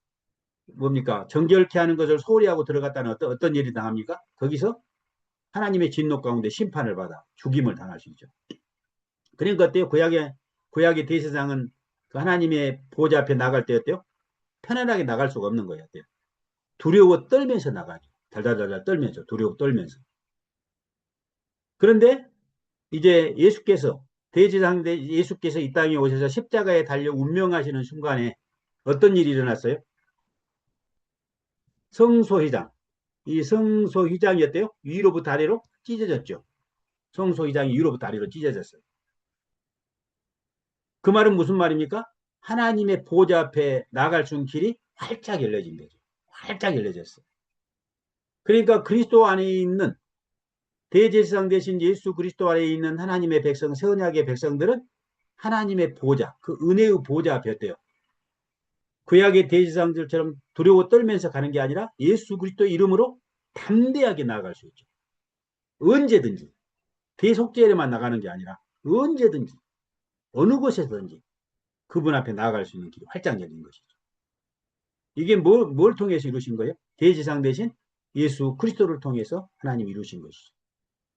뭡니까? 정결케 하는 것을 소홀히 하고 들어갔다는 어떤 일이 당합니까? 거기서 하나님의 진노 가운데 심판을 받아 죽임을 당할 수 있죠. 그러니까 어때요? 구약의 대제사장은 그 하나님의 보좌 앞에 나갈 때 어때요? 편안하게 나갈 수가 없는 거예요. 어때요? 두려워 떨면서 나가죠. 달달달달 떨면서, 두려워 떨면서. 그런데 이제 대제사장 예수께서 이 땅에 오셔서 십자가에 달려 운명하시는 순간에 어떤 일이 일어났어요? 성소휘장. 이 성소휘장이었대요. 위로부터 아래로 찢어졌죠. 성소휘장이 위로부터 아래로 찢어졌어요. 그 말은 무슨 말입니까? 하나님의 보좌 앞에 나갈 수 있는 길이 활짝 열려진 거죠. 활짝 열려졌어요. 그러니까 그리스도 안에 있는 대제사장 대신 예수 그리스도 안에 있는 하나님의 백성, 새 언약의 백성들은 하나님의 보좌, 그 은혜의 보좌 앞에 어때요? 구약의 대제사장들처럼 두려워 떨면서 가는 게 아니라 예수 그리스도의 이름으로 담대하게 나아갈 수 있죠. 언제든지 대속죄에만 나가는 게 아니라 언제든지 어느 곳에서든지 그분 앞에 나아갈 수 있는 길이 활짝 열린 것이죠. 이게 뭘 통해서 이루신 거예요? 대제사장 대신 예수 그리스도를 통해서 하나님 이루신 것이죠.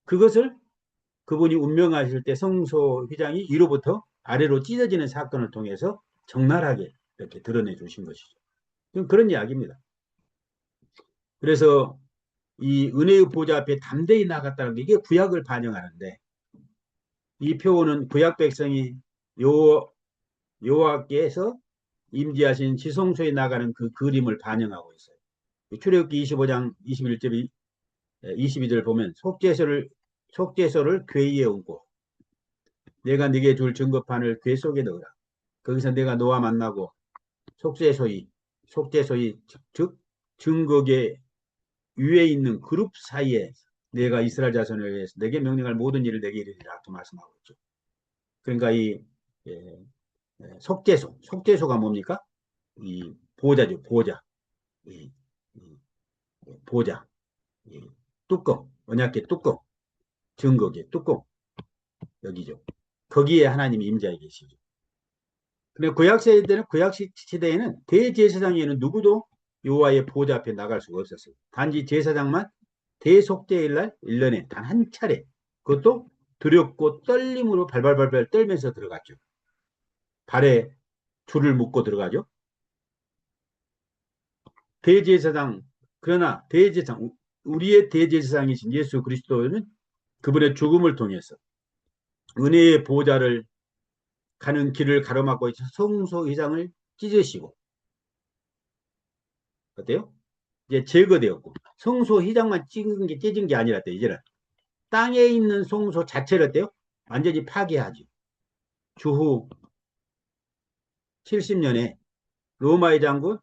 그것을 그분이 운명하실 때 성소 휘장이 위로부터 아래로 찢어지는 사건을 통해서 적나라하게 이렇게 드러내 주신 것이죠. 그런 이야기입니다. 그래서 이 은혜의 보좌 앞에 담대히 나갔다는 게 이게 구약을 반영하는데 이 표어는 구약 백성이 여호와께서 임재하신 지성소에 나가는 그 그림을 반영하고 있어요. 출애굽기 25장 21절 22절 보면 속죄소를 궤위에 얹고 내가 네게 줄 증거판을 궤 속에 넣으라. 거기서 내가 너와 만나고 속죄소이 즉 증거계 위에 있는 그룹 사이에 내가 이스라엘 자손을 위해서 내게 명령할 모든 일을 내게 이르리라 또 말씀하고 있죠. 그러니까 이 속죄소가 뭡니까? 이 보좌죠, 보좌. 이, 이 보좌. 이 뚜껑, 언약궤 뚜껑, 증거궤 뚜껑, 여기죠. 거기에 하나님이 임재해 계시죠. 근데 구약 시대에는 대제사장에는 누구도 여호와의 보좌 앞에 나갈 수가 없었어요. 단지 제사장만 대속죄일 날 1년에 단 한 차례, 그것도 두렵고 떨림으로 발발발발 떨면서 들어갔죠. 발에 줄을 묶고 들어가죠. 대제사장, 그러나 대제사장, 우리의 대제사장이신 예수 그리스도는 그분의 죽음을 통해서 은혜의 보좌를 가는 길을 가로막고 있어 성소회장을 찢으시고, 어때요? 이제 제거되었고, 성소회장만 찢은 게 아니라 이제는 땅에 있는 성소 자체를 어때요? 완전히 파괴하지. 주후 70년에 로마의 장군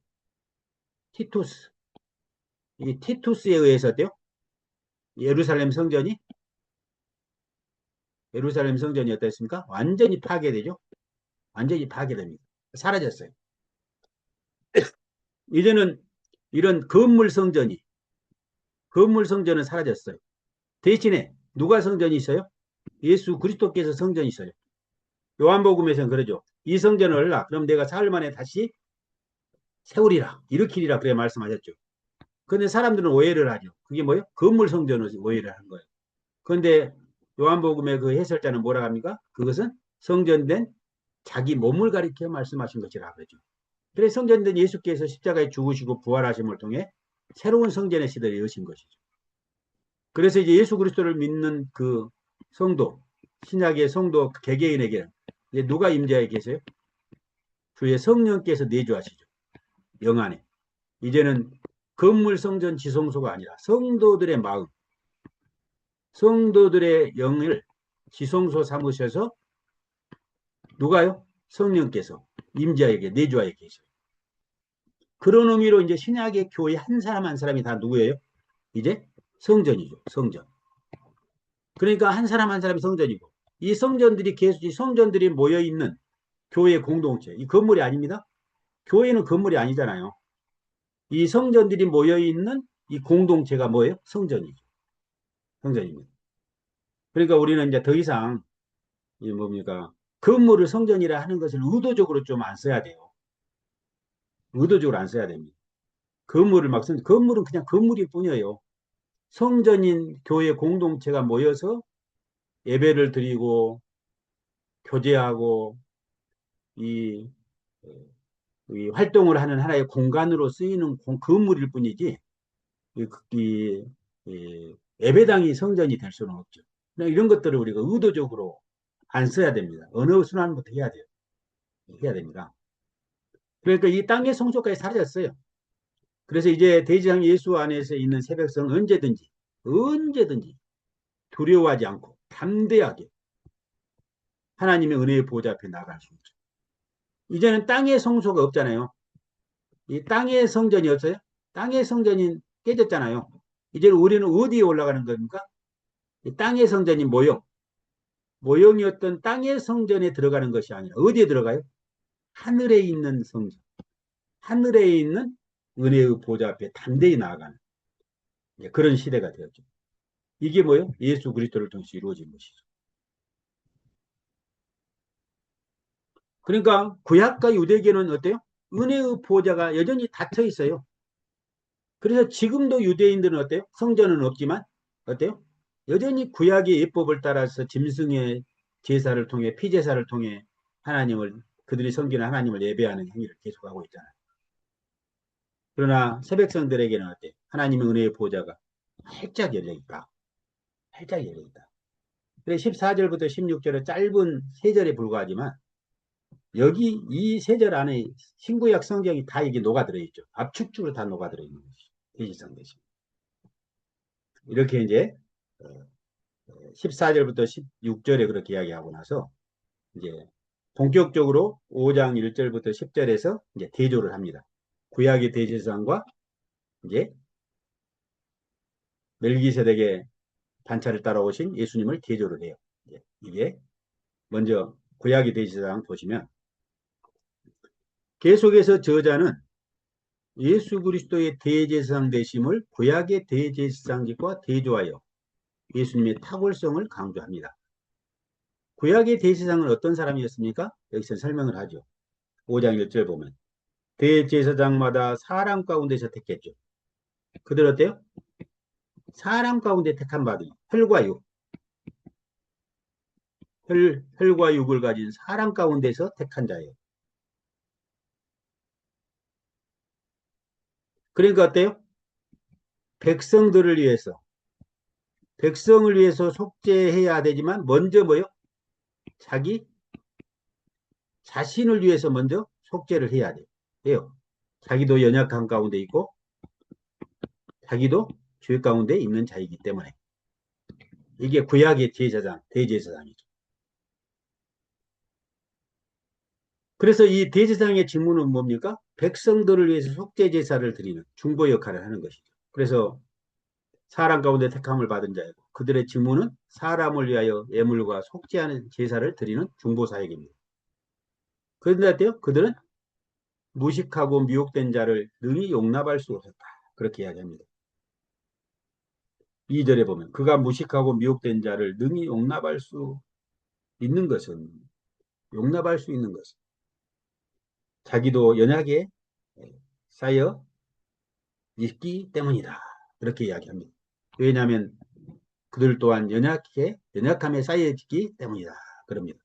티투스, 이 티투스에 의해서 어때요? 예루살렘 성전이 예루살렘 성전이 어땠습니까? 완전히 파괴되죠. 완전히 파괴됩니다. 사라졌어요. 이제는 이런 건물 성전은 사라졌어요. 대신에 누가 성전이 있어요? 예수 그리스도께서 성전이 있어요. 요한복음에서는 그러죠. 이 성전을 그럼 내가 사흘 만에 다시 세우리라, 일으키리라 그래 말씀하셨죠. 그런데 사람들은 오해를 하죠. 그게 뭐예요? 건물 성전을 오해를 하는 거예요. 그런데 요한복음의 그 해설자는 뭐라 합니까? 그것은 성전된 자기 몸을 가리켜 말씀하신 것이라 그러죠. 그래서 성전된 예수께서 십자가에 죽으시고 부활하심을 통해 새로운 성전의 시대를 여신 것이죠. 그래서 이제 예수 그리스도를 믿는 그 성도, 신약의 성도 개개인에게 이제 누가 임재해 계세요? 주의 성령께서 내주하시죠. 영 안에. 이제는 건물 성전 지성소가 아니라 성도들의 마음, 성도들의 영을 지성소 삼으셔서 누가요? 성령께서 임자에게 내주하여 계셔요. 그런 의미로 이제 신약의 교회 한 사람 한 사람이 다 누구예요? 이제 성전이죠. 성전. 그러니까 한 사람 한 사람이 성전이고, 이 성전들이 계속 이 성전들이 모여 있는 교회 공동체. 이 건물이 아닙니다. 교회는 건물이 아니잖아요. 이 성전들이 모여 있는 이 공동체가 뭐예요? 성전이죠. 성전입니다. 그러니까 우리는 이제 더 이상 이 뭡니까? 건물을 성전이라 하는 것을 의도적으로 좀 안 써야 돼요. 의도적으로 안 써야 됩니다. 건물을 막 쓰는, 건물은 그냥 건물일 뿐이에요. 성전인 교회 공동체가 모여서 예배를 드리고 교제하고 이, 이 활동을 하는 하나의 공간으로 쓰이는 건물일 뿐이지 이, 이, 이 예배당이 성전이 될 수는 없죠. 이런 것들을 우리가 의도적으로 안 써야 됩니다. 언어 순환부터 해야 돼요. 해야 됩니다. 그러니까 이 땅의 성소까지 사라졌어요. 그래서 이제 대지상 예수 안에서 있는 새백성은 언제든지 두려워하지 않고 담대하게 하나님의 은혜의 보좌 앞에 나갈 수 있죠. 이제는 땅의 성소가 없잖아요. 이 땅의 성전이 없어요? 땅의 성전이 깨졌잖아요. 이제 우리는 어디에 올라가는 겁니까? 이 땅의 성전이 모형이었던 땅의 성전에 들어가는 것이 아니라 어디에 들어가요? 하늘에 있는 성전. 하늘에 있는 은혜의 보좌 앞에 담대히 나아가는 그런 시대가 되었죠. 이게 뭐예요? 예수 그리스도를 통해서 이루어진 것이죠. 그러니까 구약과 유대교는 어때요? 은혜의 보좌가 여전히 닫혀 있어요. 그래서 지금도 유대인들은 어때요? 성전은 없지만 어때요? 여전히 구약의 예법을 따라서 짐승의 제사를 통해 피제사를 통해 하나님을 그들이 섬기는 하나님을 예배하는 행위를 계속하고 있잖아요. 그러나 새백성들에게는 어때요? 하나님의 은혜의 보좌가 활짝 열려 있다. 활짝 열려 있다. 그래서 14절부터 16절은 짧은 세 절에 불과하지만 여기 이 세 절 안에 신구약 성경이 다 이게 녹아들어 있죠. 압축적으로 다 녹아들어 있는 것이죠. 대지상 대신. 이렇게 이제 14절부터 16절에 그렇게 이야기하고 나서 이제 본격적으로 5장 1절부터 10절에서 이제 대조를 합니다. 구약의 대제사장과 이제 멜기세덱의 반차를 따라오신 예수님을 대조를 해요. 이게 먼저 구약의 대제사장 보시면 계속해서 저자는 예수 그리스도의 대제사장 되심을 구약의 대제사장직과 대조하여 예수님의 탁월성을 강조합니다. 구약의 대제사장은 어떤 사람이었습니까? 여기서 설명을 하죠. 5장 1절 보면 대제사장마다 사람 가운데서 택했죠. 그들 어때요? 사람 가운데 택한 바들, 혈과 육, 혈과 육을 가진 사람 가운데서 택한 자예요. 그러니까 어때요? 백성들을 위해서, 백성을 위해서 속죄해야 되지만 먼저 뭐요? 자기 자신을 위해서 먼저 속죄를 해야 돼요. 자기도 연약한 가운데 있고 자기도 죄 가운데 있는 자이기 때문에 이게 구약의 제사장, 대제사장이죠. 그래서 이 대제사장의 직무는 뭡니까? 백성들을 위해서 속죄 제사를 드리는 중보 역할을 하는 것이죠. 그래서 사람 가운데 택함을 받은 자이고 그들의 직무는 사람을 위하여 예물과 속죄하는 제사를 드리는 중보 사역입니다. 그런데 어때요? 그들은 무식하고 미혹된 자를 능히 용납할 수 없었다. 그렇게 이야기합니다. 2절에 보면 그가 무식하고 미혹된 자를 능히 용납할 수 있는 것은 자기도 연약에 쌓여 있기 때문이다. 그렇게 이야기합니다. 왜냐하면 그들 또한 연약함에 쌓여 있기 때문이다. 그럽니다.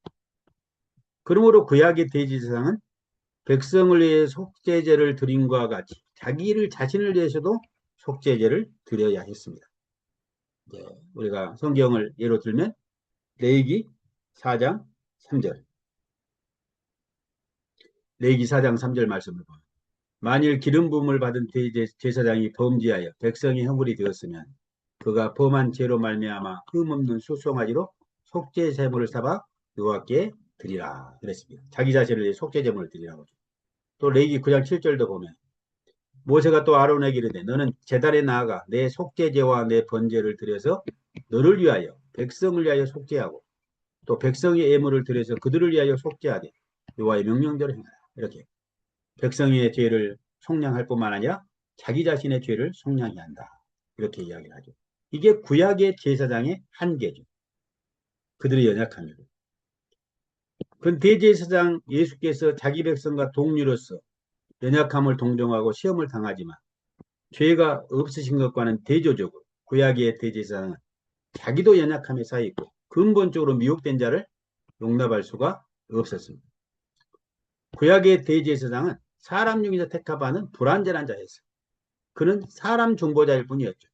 그러므로 구약의 대제사장은 백성을 위해 속죄제를 드림과 같이 자신을 위해서도 속죄제를 드려야 했습니다. 우리가 성경을 예로 들면 레위기 4장 3절 레위기 4장 3절 말씀을 보면 만일 기름 부음을 받은 제사장이 범죄하여 백성이 허물이 되었으면 그가 범한 죄로 말미암아 흠없는 수송아지로 속죄 제물을 삼아 여호와께 드리라 그랬습니다. 자기 자신을 위해 속죄 제물을 드리라고. 또 레위기 9장 7절도 보면 모세가 또 아론에게 이르되 너는 제단에 나아가 내 속죄제와 내 번제를 드려서 너를 위하여 백성을 위하여 속죄하고 또 백성의 예물을 드려서 그들을 위하여 속죄하되 여호와의 명령대로 행하라. 이렇게 백성의 죄를 속량할 뿐만 아니라 자기 자신의 죄를 속량해야 한다. 이렇게 이야기를 하죠. 이게 구약의 제사장의 한계죠. 그들의 연약함이고. 그 대제사장 예수께서 자기 백성과 동료로서 연약함을 동정하고 시험을 당하지만 죄가 없으신 것과는 대조적으로 구약의 대제사장은 자기도 연약함에 쌓여있고 근본적으로 미혹된 자를 용납할 수가 없었습니다. 구약의 대제사장은 사람 중에서 택합하는 불완전한 자였어요. 그는 사람 중보자일 뿐이었죠.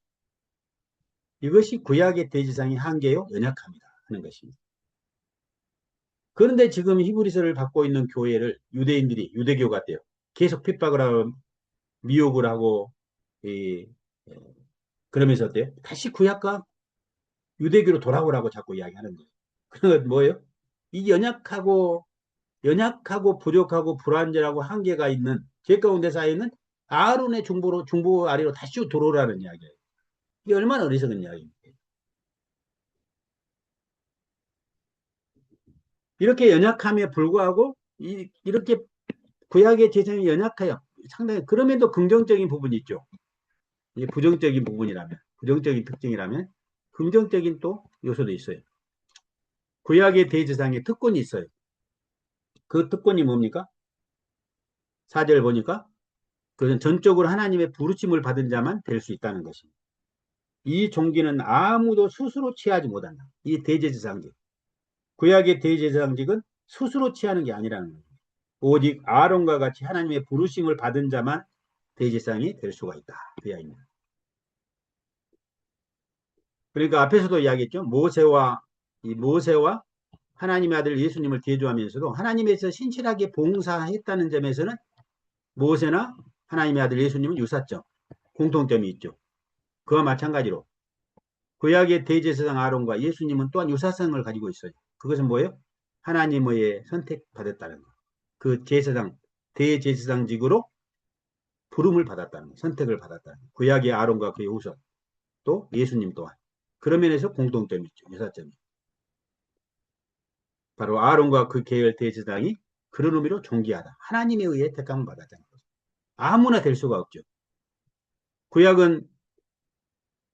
이것이 구약의 대제사장의 한계요 연약함이다 하는 것입니다. 그런데 지금 히브리서를 받고 있는 교회를 유대인들이 유대교 같대요. 계속 핍박을 하고 미혹을 하고 그러면서 어때요? 다시 구약과 유대교로 돌아오라고 자꾸 이야기하는 거예요. 그건 뭐예요? 이 연약하고 부족하고 불완전하고 한계가 있는 죄 가운데 쌓여있는 아론의 중보 아래로 다시 들어오라는 이야기예요. 이게 얼마나 어리석은 이야기입니까? 이렇게 연약함에 불구하고 이렇게 구약의 제사장이 연약해요. 상당히 그럼에도 긍정적인 부분이 있죠. 이게 부정적인 특징이라면 긍정적인 또 요소도 있어요. 구약의 대제사장의 특권이 있어요. 그 특권이 뭡니까? 4절 보니까 그는 전적으로 하나님의 부르심을 받은 자만 될 수 있다는 것입니다. 이 종기는 아무도 스스로 취하지 못한다. 이 대제사장직. 구약의 대제사장직은 스스로 취하는 게 아니라는 거예요. 오직 아론과 같이 하나님의 부르심을 받은 자만 대제사장이 될 수가 있다. 그 이야기입니다. 그러니까 앞에서도 이야기했죠. 모세와 하나님의 아들 예수님을 대조하면서도 하나님에서 신실하게 봉사했다는 점에서는 모세나 하나님의 아들 예수님은 유사점, 공통점이 있죠. 그와 마찬가지로 구약의 대제사장 아론과 예수님은 또한 유사성을 가지고 있어요. 그것은 뭐예요? 하나님의 선택받았다는 것. 그 제사장, 대제사장직으로 부름을 받았다는 것, 선택을 받았다는 것. 구약의 아론과 그의 후손, 또 예수님 또한. 그런 면에서 공통점이 있죠. 유사점이. 바로 아론과 그 계열 대제사장이 그런 의미로 존귀하다. 하나님에 의해 택함을 받았다는 거죠. 아무나 될 수가 없죠. 구약은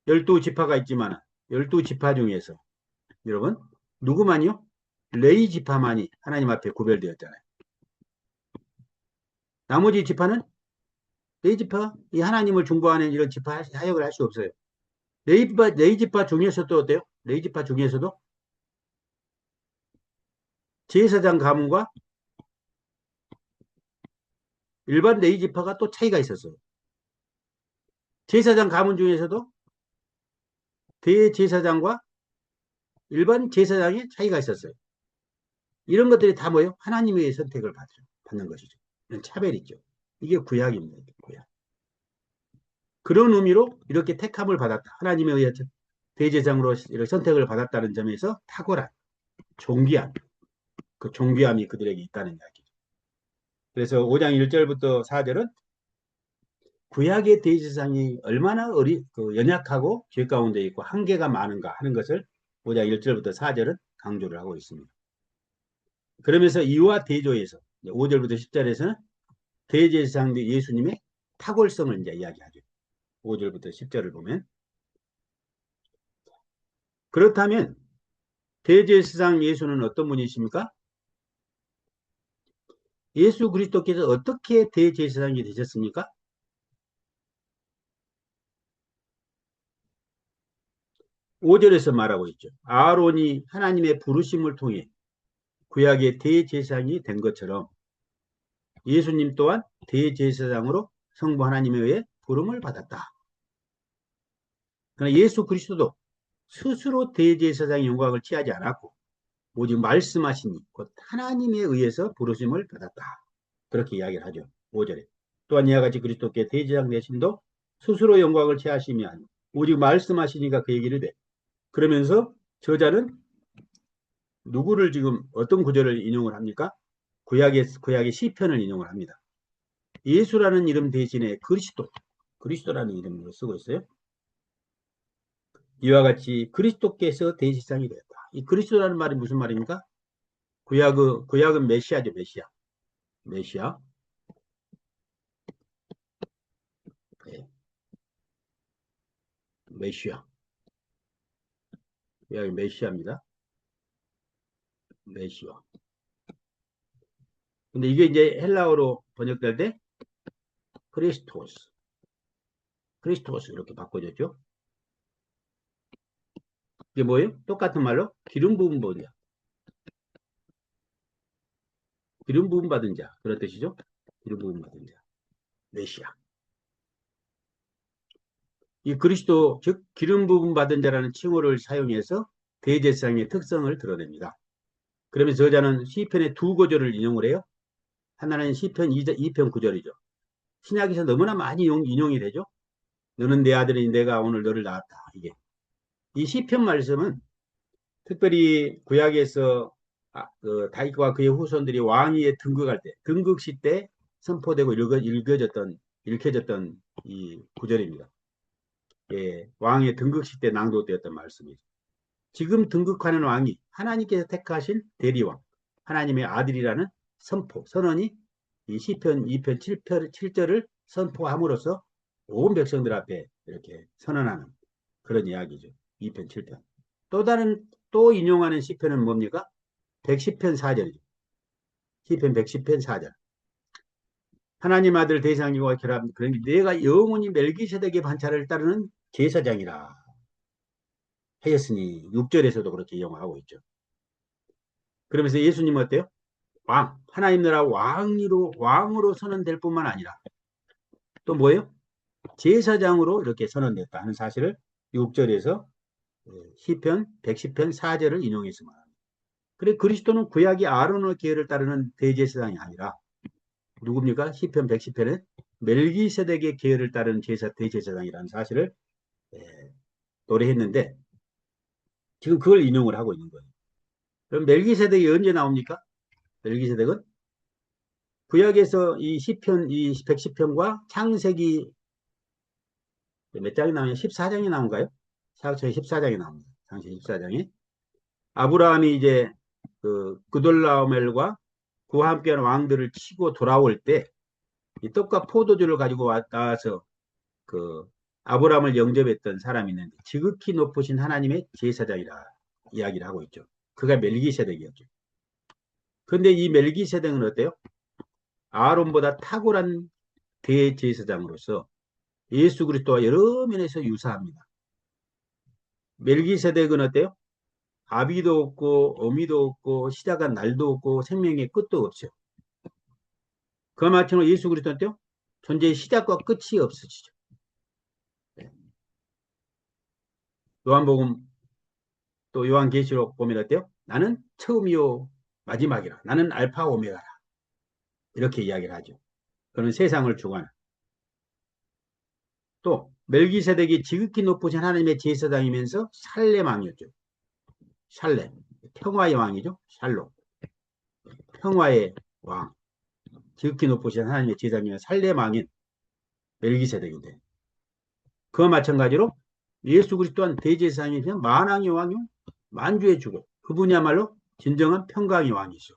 12지파가 있지만 12지파 중에서 여러분 누구만요? 레위 지파만이 하나님 앞에 구별되었잖아요. 나머지 지파는 레위 지파, 이 하나님을 중보하는 이런 지파 사역을 할 수 없어요. 레위 지파 중에서도 어때요? 레위 지파 중에서도 제사장 가문과 일반 레위 지파가 또 차이가 있었어요. 제사장 가문 중에서도 대제사장과 일반 제사장의 차이가 있었어요. 이런 것들이 다 뭐예요? 하나님의 선택을 받는 것이죠. 이런 차별이죠. 이게 구약입니다. 구약. 그런 의미로 이렇게 택함을 받았다. 하나님에 의해 대제사장으로 이렇게 선택을 받았다는 점에서 탁월한 존귀함, 그 존귀함이 그들에게 있다는 이야기죠. 그래서 5장 1절부터 4절은 구약의 대제사장이 얼마나 연약하고 죄 가운데 있고 한계가 많은가 하는 것을 5장 1절부터 4절은 강조를 하고 있습니다. 그러면서 이와 대조에서 5절부터 10절에서는 대제사장 예수님의 탁월성을 이제 이야기하죠. 5절부터 10절을 보면 그렇다면 대제사장 예수는 어떤 분이십니까? 예수 그리스도께서 어떻게 대제사장이 되셨습니까? 5절에서 말하고 있죠. 아론이 하나님의 부르심을 통해 구약의 대제사장이 된 것처럼 예수님 또한 대제사장으로 성부 하나님에 의해 부름을 받았다. 그러나 예수 그리스도도 스스로 대제사장의 영광을 취하지 않았고 오직 말씀하시니 곧 하나님에 의해서 부르심을 받았다. 그렇게 이야기를 하죠. 5절에. 또한 이와 같이 그리스도께 대제사장 되심도 스스로 영광을 취하심이 아니고 오직 말씀하시니까 그 얘기를 돼. 그러면서 저자는 누구를 지금 어떤 구절을 인용을 합니까? 구약의 시편을 인용을 합니다. 예수라는 이름 대신에 그리스도라는 이름으로 쓰고 있어요. 이와 같이 그리스도께서 대제사장이 되었다. 이 그리스도라는 말이 무슨 말입니까? 구약은 메시아죠, 메시아. 네. 메시아. 구약이 메시아입니다. 메시아. 근데 이게 이제 헬라어로 번역될 때 크리스토스 이렇게 바꿔졌죠. 이게 뭐예요? 똑같은 말로 기름 부음 받은 자. 기름 부음 받은 자. 그런 뜻이죠. 기름 부음 받은 자. 메시아. 이 그리스도 즉 기름 부음 받은 자라는 칭호를 사용해서 대제사장의 특성을 드러냅니다. 그러면 저자는 시편의 두 구절을 인용을 해요. 하나는 시편 2편 9절이죠. 신약에서 너무나 많이 인용이 되죠. 너는 내 아들이니 내가 오늘 너를 낳았다. 이게 이 시편 말씀은 특별히 구약에서 다윗과 그의 후손들이 왕위에 등극할 때, 등극시 때 선포되고 읽혀졌던 이 구절입니다. 예, 왕의 등극시 때 낭독되었던 말씀이죠. 지금 등극하는 왕이 하나님께서 택하신 대리왕, 하나님의 아들이라는 선언이 이 시편 2편 7절을 선포함으로써 온 백성들 앞에 이렇게 선언하는 그런 이야기죠. 2편 7편. 또 인용하는 시편은 뭡니까? 110편 4절이죠. 시편 110편 4절. 하나님 아들 대상이와 결합, 그러니 내가 영원히 멜기세덱의 반차를 따르는 제사장이라 하였으니 6절에서도 그렇게 인용하고 있죠. 그러면서 예수님은 어때요? 하나님 나라 왕으로 선언될 뿐만 아니라 또 뭐예요? 제사장으로 이렇게 선언됐다 하는 사실을 6절에서 시편 110편 4절을 인용해서 말합니다. 그래 그리스도는 구약의 아론의 계열을 따르는 대제사장이 아니라 누굽니까? 시편 110편에 멜기세덱의 계열을 따르는 대제사장이라는 사실을 노래했는데 지금 그걸 인용을 하고 있는 거예요. 그럼 멜기세덱이 언제 나옵니까? 멜기세덱은 구약에서 이 시편, 이 110편과 창세기 몇 장이 나오냐? 14장이 나온가요? 창세기 14장이 나옵니다. 창세기 14장에. 아브라함이 이제 그돌라오멜과 그와 함께하는 왕들을 치고 돌아올 때 이 떡과 포도주를 가지고 와서 그 아브라함을 영접했던 사람이 있는데 지극히 높으신 하나님의 제사장이라 이야기를 하고 있죠. 그가 멜기세덱이었죠. 그런데 이 멜기세덱은 어때요? 아론보다 탁월한 대제사장으로서 예수 그리스도와 여러 면에서 유사합니다. 멜기세덱은 어때요? 아비도 없고 어미도 없고 시작한 날도 없고 생명의 끝도 없죠. 그 마찬가지로 예수 그리스도는 어때요? 존재의 시작과 끝이 없으시죠. 요한복음 또 요한계시록 보면 어때요? 나는 처음이요 마지막이라. 나는 알파 오메가라. 이렇게 이야기를 하죠. 그는 세상을 주관한. 또 멜기세덱이 지극히 높으신 하나님의 제사장이면서 살렘 왕이었죠. 샬렘. 평화의 왕이죠. 샬롬. 평화의 왕. 지극히 높으신 하나님의 제사장이면 살렘 왕인 멜기세덱인데 그와 마찬가지로 예수 그리스도 또한 대제사장이면 만왕의 왕이요 만주의 주고 그분이야말로 진정한 평강의 왕이죠.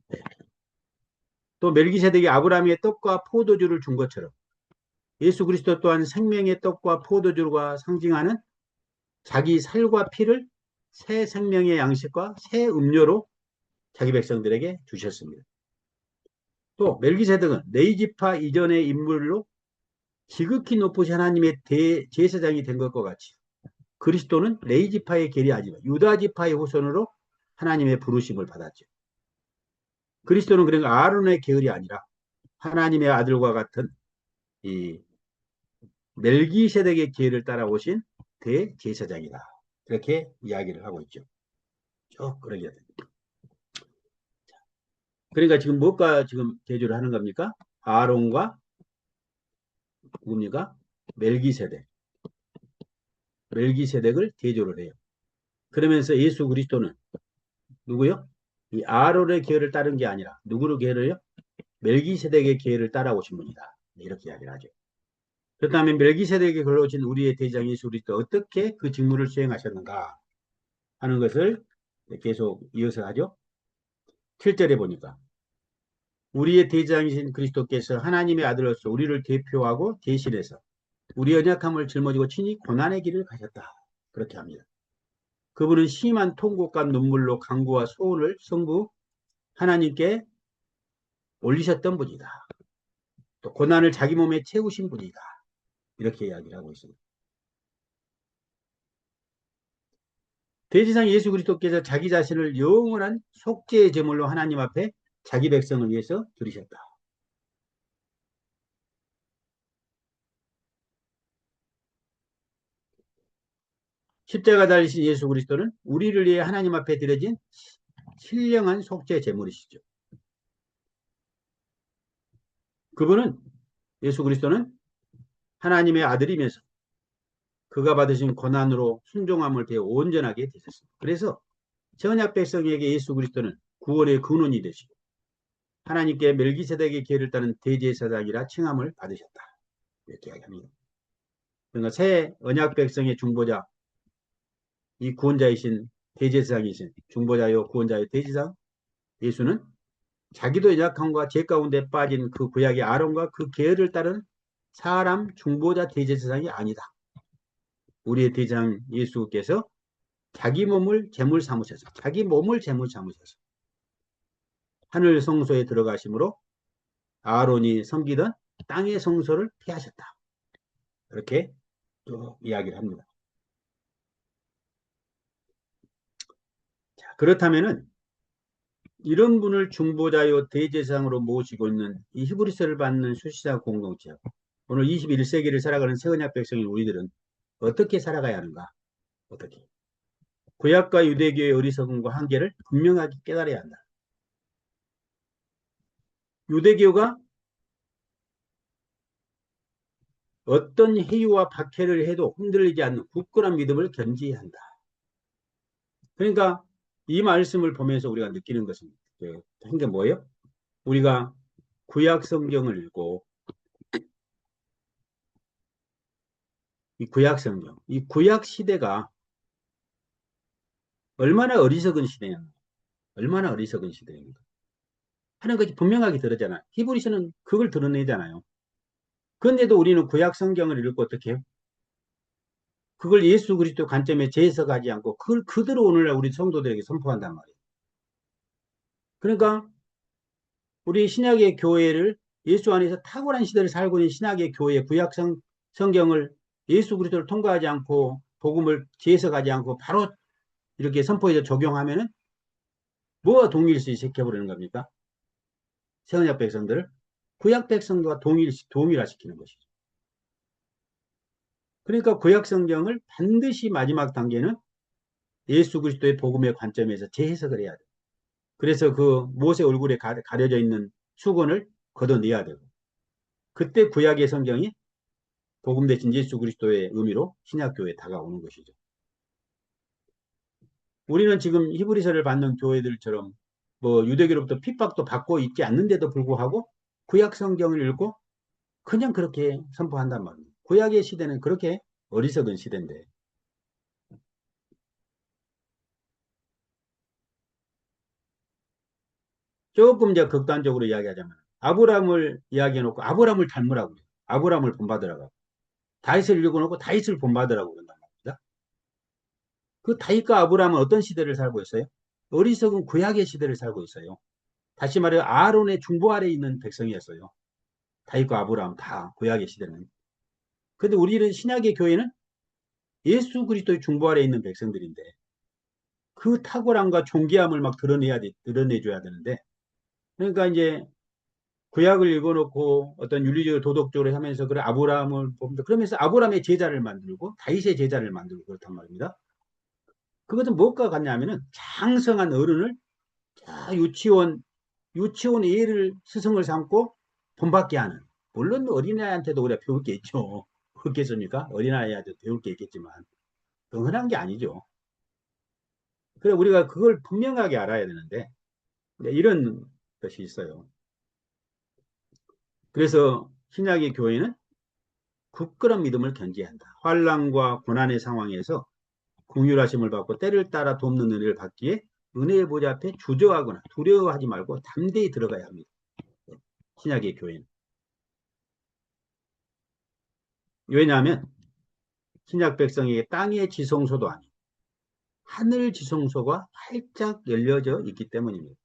네. 또 멜기세덱이 아브라함의 떡과 포도주를 준 것처럼 예수 그리스도 또한 생명의 떡과 포도주가 상징하는 자기 살과 피를 새 생명의 양식과 새 음료로 자기 백성들에게 주셨습니다. 또 멜기세덱은 레위지파 이전의 인물로 지극히 높으신 하나님의 대제사장이 된 것과 같이 그리스도는 레위지파의 계리 아니라 유다지파의 후손으로 하나님의 부르심을 받았죠. 그리스도는 그러니까 아론의 계열이 아니라 하나님의 아들과 같은 이 멜기세덱의 계열을 따라오신 대제사장이다. 이렇게 이야기를 하고 있죠. 쭉 그러게 됩니다. 그러니까 지금 뭐가 지금 대조를 하는 겁니까? 아론과 누굽니까? 멜기세덱. 멜기세덱을 대조를 해요. 그러면서 예수 그리스도는 누구요? 이 아론의 계열을 따른 게 아니라 누구를 계열을요? 멜기세덱의 계열을 따라오신 분이다. 이렇게 이야기를 하죠. 그렇다면 멜기세덱에 걸러진 우리의 대장 예수 그리스도 어떻게 그 직무를 수행하셨는가 하는 것을 계속 이어서 하죠. 7절에 보니까 우리의 대장이신 그리스도께서 하나님의 아들로서 우리를 대표하고 대신해서 우리 연약함을 짊어지고 친히 고난의 길을 가셨다. 그렇게 합니다. 그분은 심한 통곡과 눈물로 간구와 소원을 성부 하나님께 올리셨던 분이다. 또 고난을 자기 몸에 채우신 분이다. 이렇게 이야기를 하고 있습니다. 대지상 예수 그리스도께서 자기 자신을 영원한 속죄의 제물로 하나님 앞에 자기 백성을 위해서 드리셨다. 십자가 달리신 예수 그리스도는 우리를 위해 하나님 앞에 드려진 신령한 속죄 제물이시죠. 그분은 예수 그리스도는 하나님의 아들이면서 그가 받으신 고난으로 순종함을 배워 온전하게 되셨습니다. 그래서 전약 백성에게 예수 그리스도는 구원의 근원이 되시고 하나님께 멜기세덱의 계를 따른 대제사장이라 칭함을 받으셨다. 이렇게 이야기합니다. 그러니까 새 언약 백성의 중보자, 이 구원자이신 대제사장이신 중보자요 구원자요 대제사장 예수는 자기도 연약함과 죄 가운데 빠진 그 구약의 아론과 그 계열을 따른 사람 중보자 대제사장이 아니다. 우리의 대장 예수께서 자기 몸을 제물 삼으셔서 자기 몸을 제물 삼으셔서 하늘 성소에 들어가심으로 아론이 섬기던 땅의 성소를 피하셨다. 이렇게 또 이야기를 합니다. 자, 그렇다면은 이런 분을 중보자요 대제사장으로 모시고 있는 이 히브리서를 받는 수시자 공동체 오늘 21세기를 살아가는 새언약 백성인 우리들은 어떻게 살아가야 하는가? 어떻게? 구약과 유대교의 어리석음과 한계를 분명하게 깨달아야 한다. 유대교가 어떤 해유와 박해를 해도 흔들리지 않는 굳건한 믿음을 견지해야 한다. 그러니까 이 말씀을 보면서 우리가 느끼는 것은 한 게 뭐예요? 우리가 구약 성경을 읽고 이 구약 성경, 이 구약 시대가 얼마나 어리석은 시대냐. 얼마나 어리석은 시대입니다. 하는 것이 분명하게 드러잖아요. 히브리서는 그걸 드러내잖아요. 그런데도 우리는 구약 성경을 읽고 어떻게 해요? 그걸 예수 그리스도 관점에 재해석하지 않고 그걸 그대로 오늘날 우리 성도들에게 선포한단 말이에요. 그러니까 우리 신약의 교회를 예수 안에서 탁월한 시대를 살고 있는 신약의 교회 구약 성경을 예수 그리스도를 통과하지 않고 복음을 재해석하지 않고 바로 이렇게 선포해서 적용하면은 뭐가 동일시 시켜버리는 겁니까? 새언약 백성들을 구약 백성과 동일화시키는 것이죠. 그러니까 구약 성경을 반드시 마지막 단계는 예수 그리스도의 복음의 관점에서 재해석을 해야 돼요. 그래서 그 모세 얼굴에 가려져 있는 수건을 걷어내야 되고 그때 구약의 성경이 복음 대신 예수 그리스도의 의미로 신약교회에 다가오는 것이죠. 우리는 지금 히브리서를 받는 교회들처럼 뭐 유대교로부터 핍박도 받고 있지 않는데도 불구하고 구약 성경을 읽고 그냥 그렇게 선포한단 말이에요. 구약의 시대는 그렇게 어리석은 시대인데 조금 이제 극단적으로 이야기하자면 아브라함을 이야기해놓고 아브라함을 닮으라고 해요. 아브라함을 본받으라고. 다윗을 읽어놓고 다윗을 본받으라고 그런단 말입니다. 그 다윗과 아브라함은 어떤 시대를 살고 있어요? 어리석은 구약의 시대를 살고 있어요. 다시 말해 아론의 중보 아래에 있는 백성이었어요. 다윗과 아브라함 다 구약의 시대는. 근데 우리는 신약의 교회는 예수 그리스도의 중보 아래에 있는 백성들인데 그 탁월함과 존귀함을 막 드러내줘야 되는데 그러니까 이제 구약을 읽어놓고 어떤 윤리적으로 도덕적으로 하면서 그래 아브라함을 봅니다. 그러면서 아브라함의 제자를 만들고 다윗의 제자를 만들고 그렇단 말입니다. 그것은 무엇과 같냐면은 장성한 어른을 유치원 애를 스승을 삼고 본받게 하는. 물론 어린아이한테도 우리가 배울 게 있죠. 그렇겠습니까? 어린아이한테 배울 게 있겠지만 흔한 게 아니죠. 그래 우리가 그걸 분명하게 알아야 되는데 이런 것이 있어요. 그래서 신약의 교회는 굳건한 믿음을 견지해야 한다. 환난과 고난의 상황에서 긍휼하심을 받고 때를 따라 돕는 은혜를 받기에 은혜의 보좌 앞에 주저하거나 두려워하지 말고 담대히 들어가야 합니다. 신약의 교회는. 왜냐하면 신약 백성에게 땅의 지성소도 아니고 하늘 지성소가 활짝 열려져 있기 때문입니다.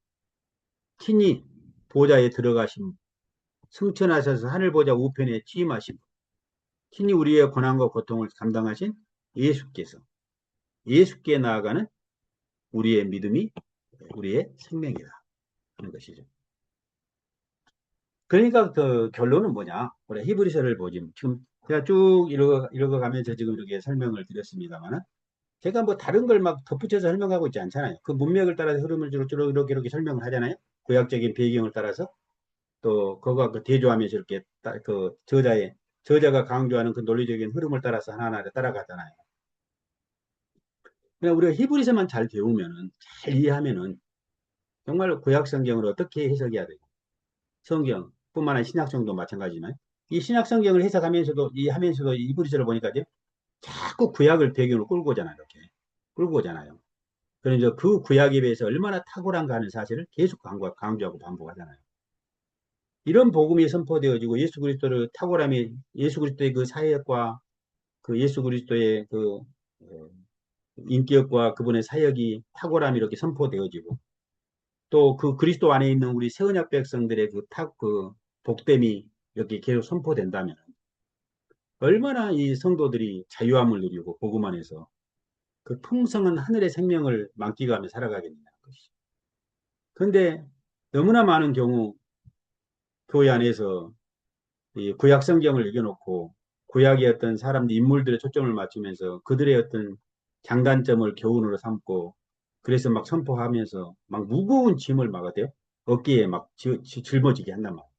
친히 보좌에 들어가신 승천하셔서 하늘 보좌 우편에 취임하신 친히 우리의 고난과 고통을 감당하신 예수께 나아가는 우리의 믿음이 우리의 생명이다 하는 것이죠. 그러니까 그 결론은 뭐냐? 우리 히브리서를 보지. 지금 제가 쭉 읽어가면서 지금 이렇게 설명을 드렸습니다만은 제가 뭐 다른 걸 막 덧붙여서 설명하고 있지 않잖아요. 그 문맥을 따라서 흐름을 쭉 이렇게 설명을 하잖아요. 구약적인 배경을 따라서 또 그거가 그 대조하면서 이렇게 그 저자가 강조하는 그 논리적인 흐름을 따라서 하나하나 따라가잖아요. 그냥 우리가 히브리서만 잘 배우면은 잘 이해하면은 정말 구약 성경을 어떻게 해석해야 되고 성경뿐만 아니라 신약성도 마찬가지지만 이 신약 성경을 해석하면서도 이해하면서도 히브리서를 보니까 이제 자꾸 구약을 배경으로 끌고 오잖아요. 이렇게 끌고 오잖아요. 그래서 그 구약에 비해서 얼마나 탁월한가 하는 사실을 계속 강조하고 반복하잖아요. 이런 복음이 선포되어지고 예수 그리스도의 그 사역과 그 예수 그리스도의 그 어, 인격과 그분의 사역이 탁월함이 이렇게 선포되어지고 또 그 그리스도 안에 있는 우리 세언약 백성들의 그 복됨이 이렇게 계속 선포된다면 얼마나 이 성도들이 자유함을 누리고 복음 안에서 그 풍성한 하늘의 생명을 만끽하며 살아가겠느냐 것이죠. 그런데 너무나 많은 경우 교회 안에서 이 구약 성경을 읽어놓고 구약의 어떤 사람들 인물들의 초점을 맞추면서 그들의 어떤 장단점을 교훈으로 삼고 그래서 막 선포하면서 막 무거운 짐을 막 어때요? 어깨에 막 짊어지게 한단 말이에요.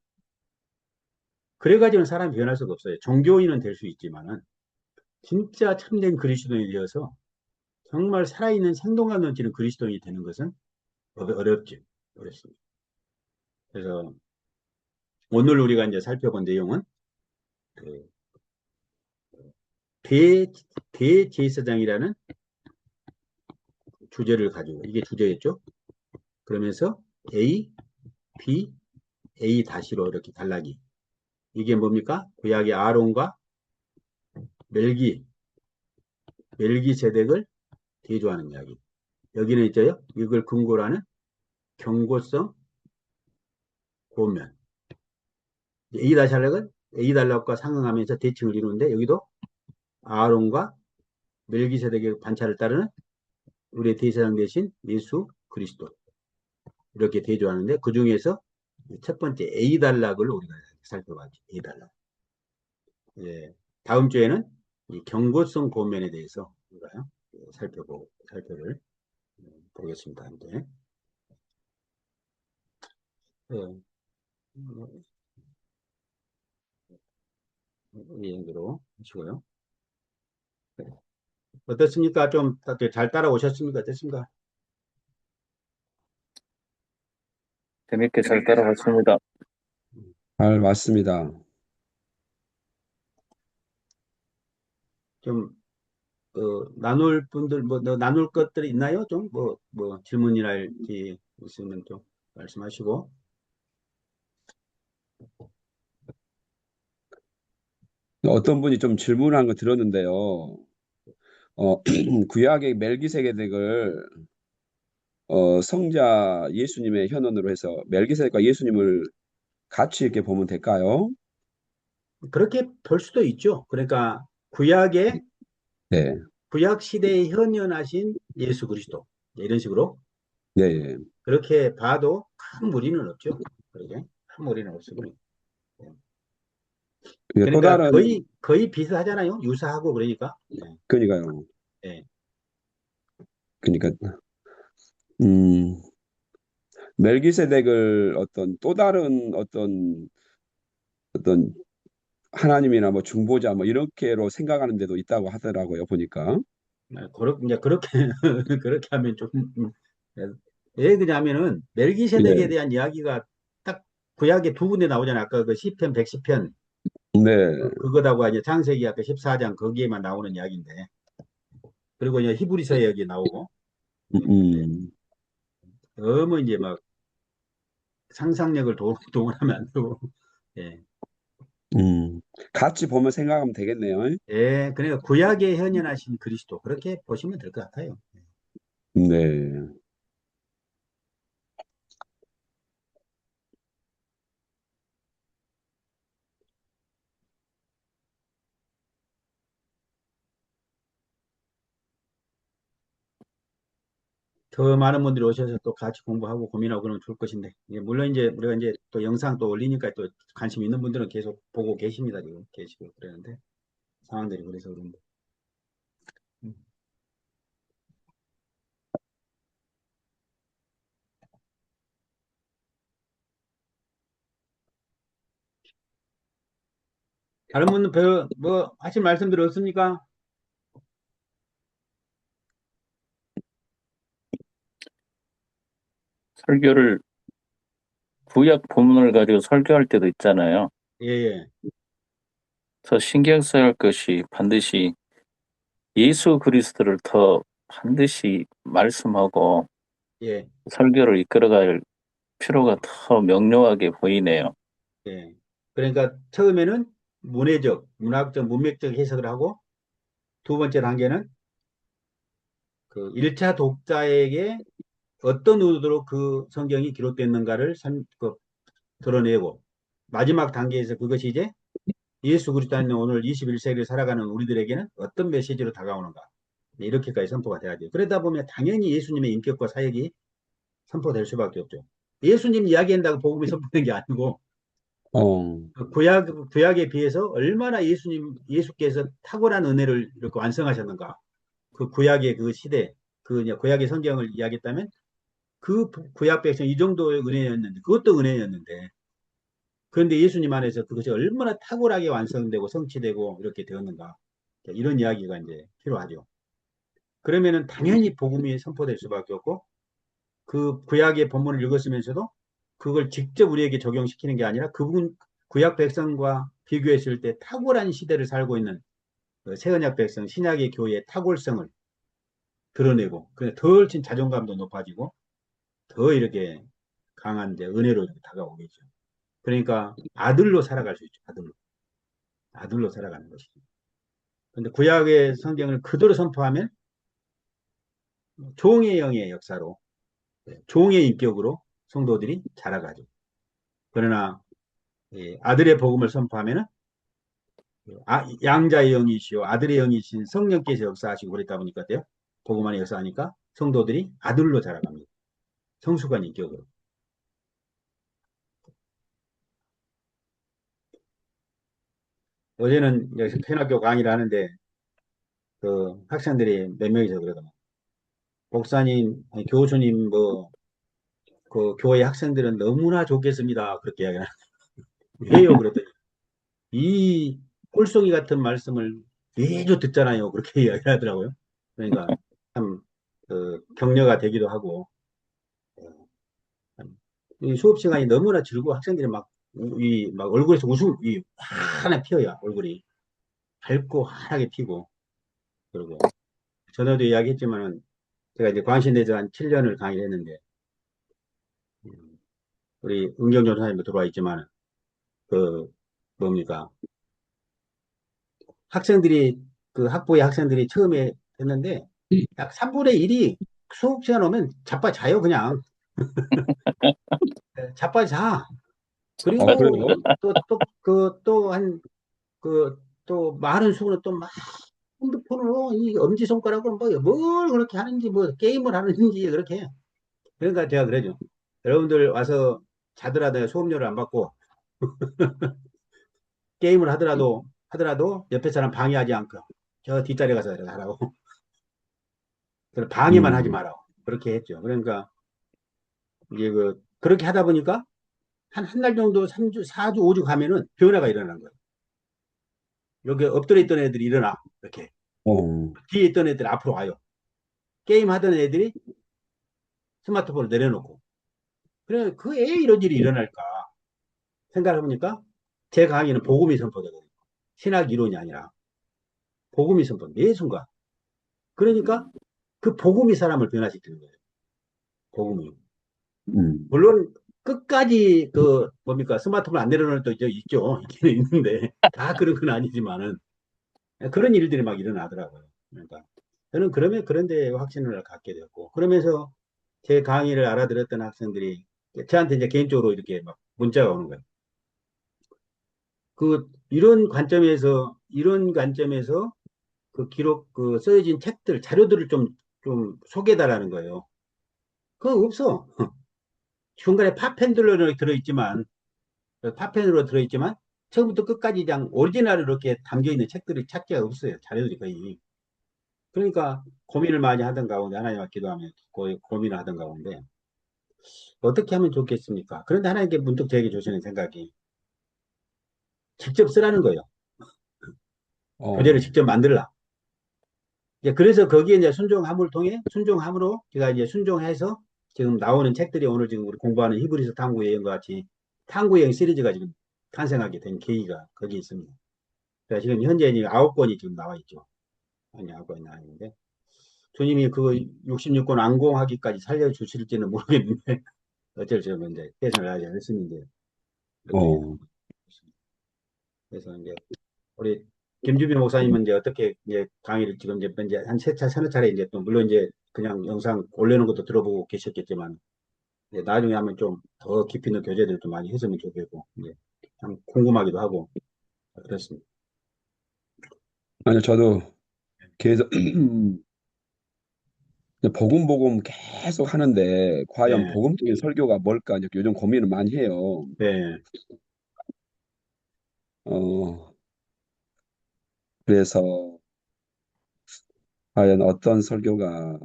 그래가지고는 사람이 변할 수가 없어요. 종교인은 될 수 있지만은 진짜 참된 그리스도인이 되어서 정말 살아있는 생동감 넘치는 그리스도인이 되는 것은 어렵죠. 어렵습니다. 그래서 오늘 우리가 이제 살펴본 내용은 그 대, 대제사장이라는 주제를 가지고 이게 주제였죠. 그러면서 A, B, A 다시로 이렇게 단락이. 이게 뭡니까? 구약의 아론과 멜기, 멜기세덱을 대조하는 이야기. 여기는 있죠요. 이걸 근거로 하는 경고성 고면. A 다샬렉은 A 단락과 상응하면서 대칭을 이루는데 여기도 아론과 멜기세덱의 반차를 따르는 우리의 대제사장 대신 예수 그리스도 이렇게 대조하는데 그 중에서 첫 번째 A 단락을 우리가 살펴봤죠. A 단락. 예. 다음 주에는 이 경고성 고면에 대해서 우리가 살펴볼 보겠습니다. 함께. 예. 이 정도로 하시고요. 네. 어떻습니까? 좀 잘 따라오셨습니까? 어떻습니까? 재밌게 잘 따라갔습니다. 잘 맞습니다. 좀 나눌 분들 나눌 것들이 있나요? 좀 질문이랄지 있으면 좀 말씀하시고. 어떤 분이 좀 질문한 거 들었는데요. 구약의 멜기세덱을 성자 예수님의 현원으로 해서 멜기세덱과 예수님을 같이 이렇게 보면 될까요? 그렇게 볼 수도 있죠. 그러니까 구약의 네, 구약 시대에 현현하신 예수 그리스도 이런 식으로 네, 예. 그렇게 봐도 큰 무리는 없죠. 그러게 큰 무리는 없으니. 또 그러니까 다른 거의 비슷하잖아요. 유사하고 그러니까. 네. 그러니까요. 네. 그러니까 음, 멜기세덱을 어떤 또 다른 어떤 하나님이나 뭐 중보자 뭐 이렇게로 생각하는 데도 있다고 하더라고요. 보니까. 이제 그렇게 그렇게 하면 좀 왜 그러냐면은 멜기세덱에 네, 대한 이야기가 딱 구약에 두 군데 나오잖아요. 아까 그 시편 110편 네, 그거다가 이제 창세기 아까 14장 거기에만 나오는 이야기인데 그리고 이제 히브리서 여기 나오고 근데 음, 너무 이제 막 상상력을 동원하면 안 되고 예. 음. 같이 보면 생각하면 되겠네요. 예, 그러니까 구약에 현현하신 그리스도 그렇게 보시면 될 것 같아요. 네. 더 많은 분들이 오셔서 또 같이 공부하고 고민하고 그러면 좋을 것인데 물론 이제 우리가 이제 또 영상 또 올리니까 또 관심 있는 분들은 계속 보고 계십니다. 지금 계시고 그러는데 상황들이 그래서 그런데 음. 다른 분은 뭐 하실 말씀들 없습니까? 설교를 구약 본문을 가지고 설교할 때도 있잖아요. 예, 예, 더 신경 써야 할 것이 반드시 예수 그리스도를 더 반드시 말씀하고 예, 설교를 이끌어갈 필요가 더 명료하게 보이네요. 예. 그러니까 처음에는 문학적, 문맥적 해석을 하고 두 번째 단계는 그 1차 독자에게 어떤 의도로 그 성경이 기록됐는가를 드러내고 마지막 단계에서 그것이 이제 예수 그리스도는 오늘 21세기를 살아가는 우리들에게는 어떤 메시지로 다가오는가 이렇게까지 선포가 돼야 돼요. 그러다 보면 당연히 예수님의 인격과 사역이 선포될 수밖에 없죠. 예수님 이야기한다고 복음이 선포된 게 아니고 어, 구약에 비해서 얼마나 예수께서 탁월한 은혜를 이렇게 완성하셨는가. 그 구약의 그 시대, 그 이제 구약의 성경을 이야기했다면 그 구약 백성 이 정도의 은혜였는데 그것도 은혜였는데 그런데 예수님 안에서 그것이 얼마나 탁월하게 완성되고 성취되고 이렇게 되었는가. 이런 이야기가 이제 필요하죠. 그러면은 당연히 복음이 선포될 수밖에 없고 그 구약의 본문을 읽었으면서도 그걸 직접 우리에게 적용시키는 게 아니라 그분 구약 백성과 비교했을 때 탁월한 시대를 살고 있는 그 새언약 백성 신약의 교회의 탁월성을 드러내고 더 자존감도 높아지고 더 이렇게 강한 이제 은혜로 다가오겠죠. 그러니까 아들로 살아갈 수 있죠. 아들로 살아가는 것이죠. 근데 구약의 성경을 그대로 선포하면 종의 영의 역사로, 종의 인격으로 성도들이 자라가죠. 그러나 아들의 복음을 선포하면은 양자의 영이시요 아들의 영이신 성령께서 역사하시고 그랬다 보니까 돼요. 복음 안에 역사하니까 성도들이 아들로 자라갑니다. 성숙한 인격으로. 어제는 여기서天학교 강의를 하는데 그 학생들이 몇 명이서 그러더라고요. 목사님, 아니, 교수님, 뭐, 그 교회 학생들은 너무나 좋겠습니다. 그렇게 이야기하는. 왜요? 그랬더니 이 꿀송이 같은 말씀을 매주 듣잖아요. 그렇게 이야기하더라고요. 그러니까 참 격려가 되기도 하고 이 수업 시간이 너무나 즐거워 학생들이 막 얼굴에서 웃음이 환하게 피어요. 얼굴이 밝고 환하게 피고 그리고 전에도 이야기했지만은 제가 이제 광신대에서 한 7년을 강의를 했는데 음, 우리 은경 전사님도 들어와 있지만 그 뭡니까 학생들이 그 학부의 학생들이 처음에 했는데 약 3분의 1이 수업 시간 오면 자빠 자요 그냥 자빠 자 그리고 그래요? 또 많은 수는 또 막 핸드폰으로 이 엄지손가락으로 뭘 그렇게 하는지 뭐 게임을 하는지 그렇게 해요. 그러니까 제가 그러죠. 여러분들 와서 자더라도 수업료를 안 받고 게임을 하더라도 옆에 사람 방해하지 않고 저 뒷자리에 가서 이렇게 하라고. 방해만 하지 음, 마라. 그렇게 했죠. 그러니까 이제 그렇게 하다 보니까 한 달 정도 3주, 4주, 5주 가면은 변화가 일어나는 거예요. 여기 엎드려 있던 애들이 일어나. 이렇게. 어, 뒤에 있던 애들이 앞으로 와요. 게임 하던 애들이 스마트폰을 내려놓고. 그래, 그 애 이런 일이 일어날까 생각해 보니까 제 강의는 복음이 선포되거든요. 신학 이론이 아니라 복음이 선포, 매 순간. 그러니까 그 복음이 사람을 변화시키는 거예요. 복음이. 음, 물론 끝까지 뭡니까 스마트폰 안 내려놓을 때 있죠. 있기는 있는데 다 그런 건 아니지만은 그런 일들이 막 일어나더라고요. 그러니까 저는 그러면 그런데 확신을 갖게 됐고 그러면서 제 강의를 알아들었던 학생들이 저한테 이제 개인적으로 이렇게 막 문자가 오는 거예요. 이런 관점에서 써여진 책들 자료들을 좀 소개해달라는 거예요. 그거 없어. 중간에 파편들로 들어있지만 파편으로 들어있지만 처음부터 끝까지 그냥 오리지널로 이렇게 담겨있는 책들이 찾기가 없어요. 자료들이 거의. 그러니까 고민을 많이 하던 가운데 하나님 앞 기도하며 고민을 하던 가운데 어떻게 하면 좋겠습니까? 그런데 하나님께 문득 저에게 주시는 생각이 직접 쓰라는 거예요. 교재를 어, 직접 만들라. 이제 그래서 거기에 이제 순종함으로 제가 이제 순종해서 지금 나오는 책들이 오늘 지금 우리 공부하는 히브리서 탐구 여행과 같이 탐구 여행 시리즈가 지금 탄생하게 된 계기가 거기 있습니다. 그러니까 지금 현재 이제 9권이 지금 나와 있죠. 아니, 9권이 나와 있는데 주님이 그 66권 완공하기까지 살려주실지는 모르겠는데 어쩔 수 없는 이제 최선을 다하지 않았습니다. 그렇게 어. 그래서 이제 우리 김주빈 목사님은 이제 어떻게 이제 강의를 지금 이제 한 세 차, 서너 차례 이제 또 물론 이제 그냥 영상 올리는 것도 들어보고 계셨겠지만 이제 나중에 하면 좀 더 깊이 있는 교재들도 많이 했으면 좋겠고 이제 참 궁금하기도 하고 그렇습니다. 아니요, 저도 계속 복음 계속 하는데 과연 네, 복음적인 설교가 뭘까 이제 요즘 고민을 많이 해요. 네, 어, 그래서 과연 어떤 설교가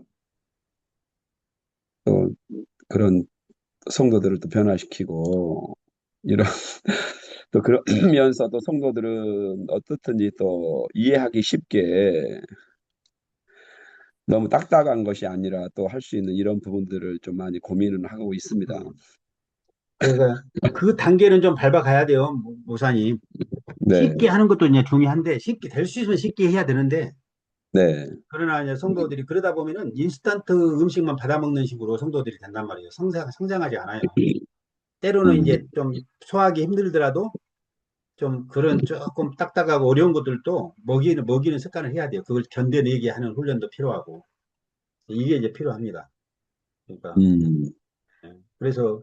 또 그런 성도들을 또 변화시키고 이런 또 그러면서도 성도들은 어떻든지 또 이해하기 쉽게 너무 딱딱한 것이 아니라 또 할 수 있는 이런 부분들을 좀 많이 고민을 하고 있습니다. 그래서 그 단계는 좀 밟아가야 돼요, 목사님. 네, 쉽게 하는 것도 이제 중요한데 쉽게 될 수 있으면 쉽게 해야 되는데 네, 그러나 이제 성도들이 그러다 보면은 인스턴트 음식만 받아먹는 식으로 성도들이 된단 말이에요. 성장하지 않아요. 때로는 음. 이제 좀 소화하기 힘들더라도 좀 그런 조금 딱딱하고 어려운 것들도 먹이는 습관을 해야 돼요. 그걸 견뎌내게 하는 훈련도 필요하고. 이게 이제 필요합니다. 그러니까, 음. 그래서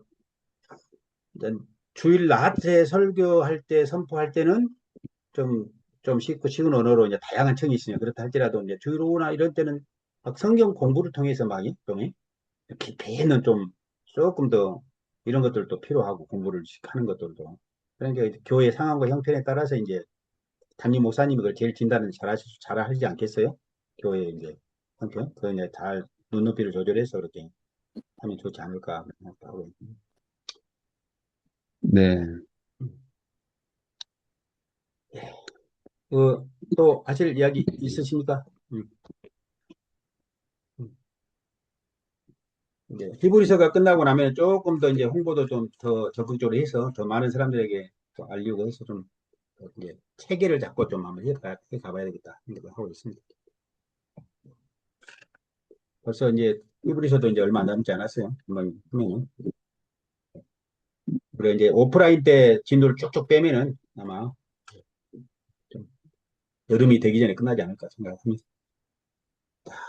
이제 주일 낮에 설교할 때, 선포할 때는 좀, 좀 쉽고 쉬운 언어로 이제 다양한 청이 있으냐. 그렇다 할지라도 이제 주일 오후나 이런 때는 막 성경 공부를 통해서 막, 좀, 깊이는 좀 조금 더 이런 것들도 필요하고 공부를 하는 것들도. 그러니까 교회 상황과 형편에 따라서 이제 담임 목사님이 그걸 제일 진단을 잘 하지 않겠어요? 교회 이제 형편? 그 이제 잘 눈높이를 조절해서 그렇게 하면 좋지 않을까 하고. 네. 예. 또 하실 이야기 있으십니까? 음. 이제 히브리서가 끝나고 나면 조금 더 이제 홍보도 좀 더 적극적으로 해서 더 많은 사람들에게 또 알리고 해서 좀 이제 체계를 잡고 좀 한번 해가봐야 되겠다 생각을 하고 있습니다. 벌써 이제 히브리서도 이제 얼마 남지 않았어요. 한번 하면은. 그리고 이제 오프라인 때 진도를 쭉쭉 빼면은 아마 좀 여름이 되기 전에 끝나지 않을까 생각합니다.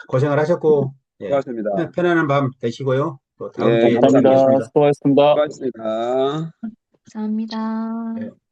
고생을 하셨고, 예, 수고하셨습니다. 편안한 밤 되시고요. 또 다음 예, 주에 또 감사합니다. 감사합니다. 뵙겠습니다. 수고하셨습니다. 수고하셨습니다. 감사합니다. 예.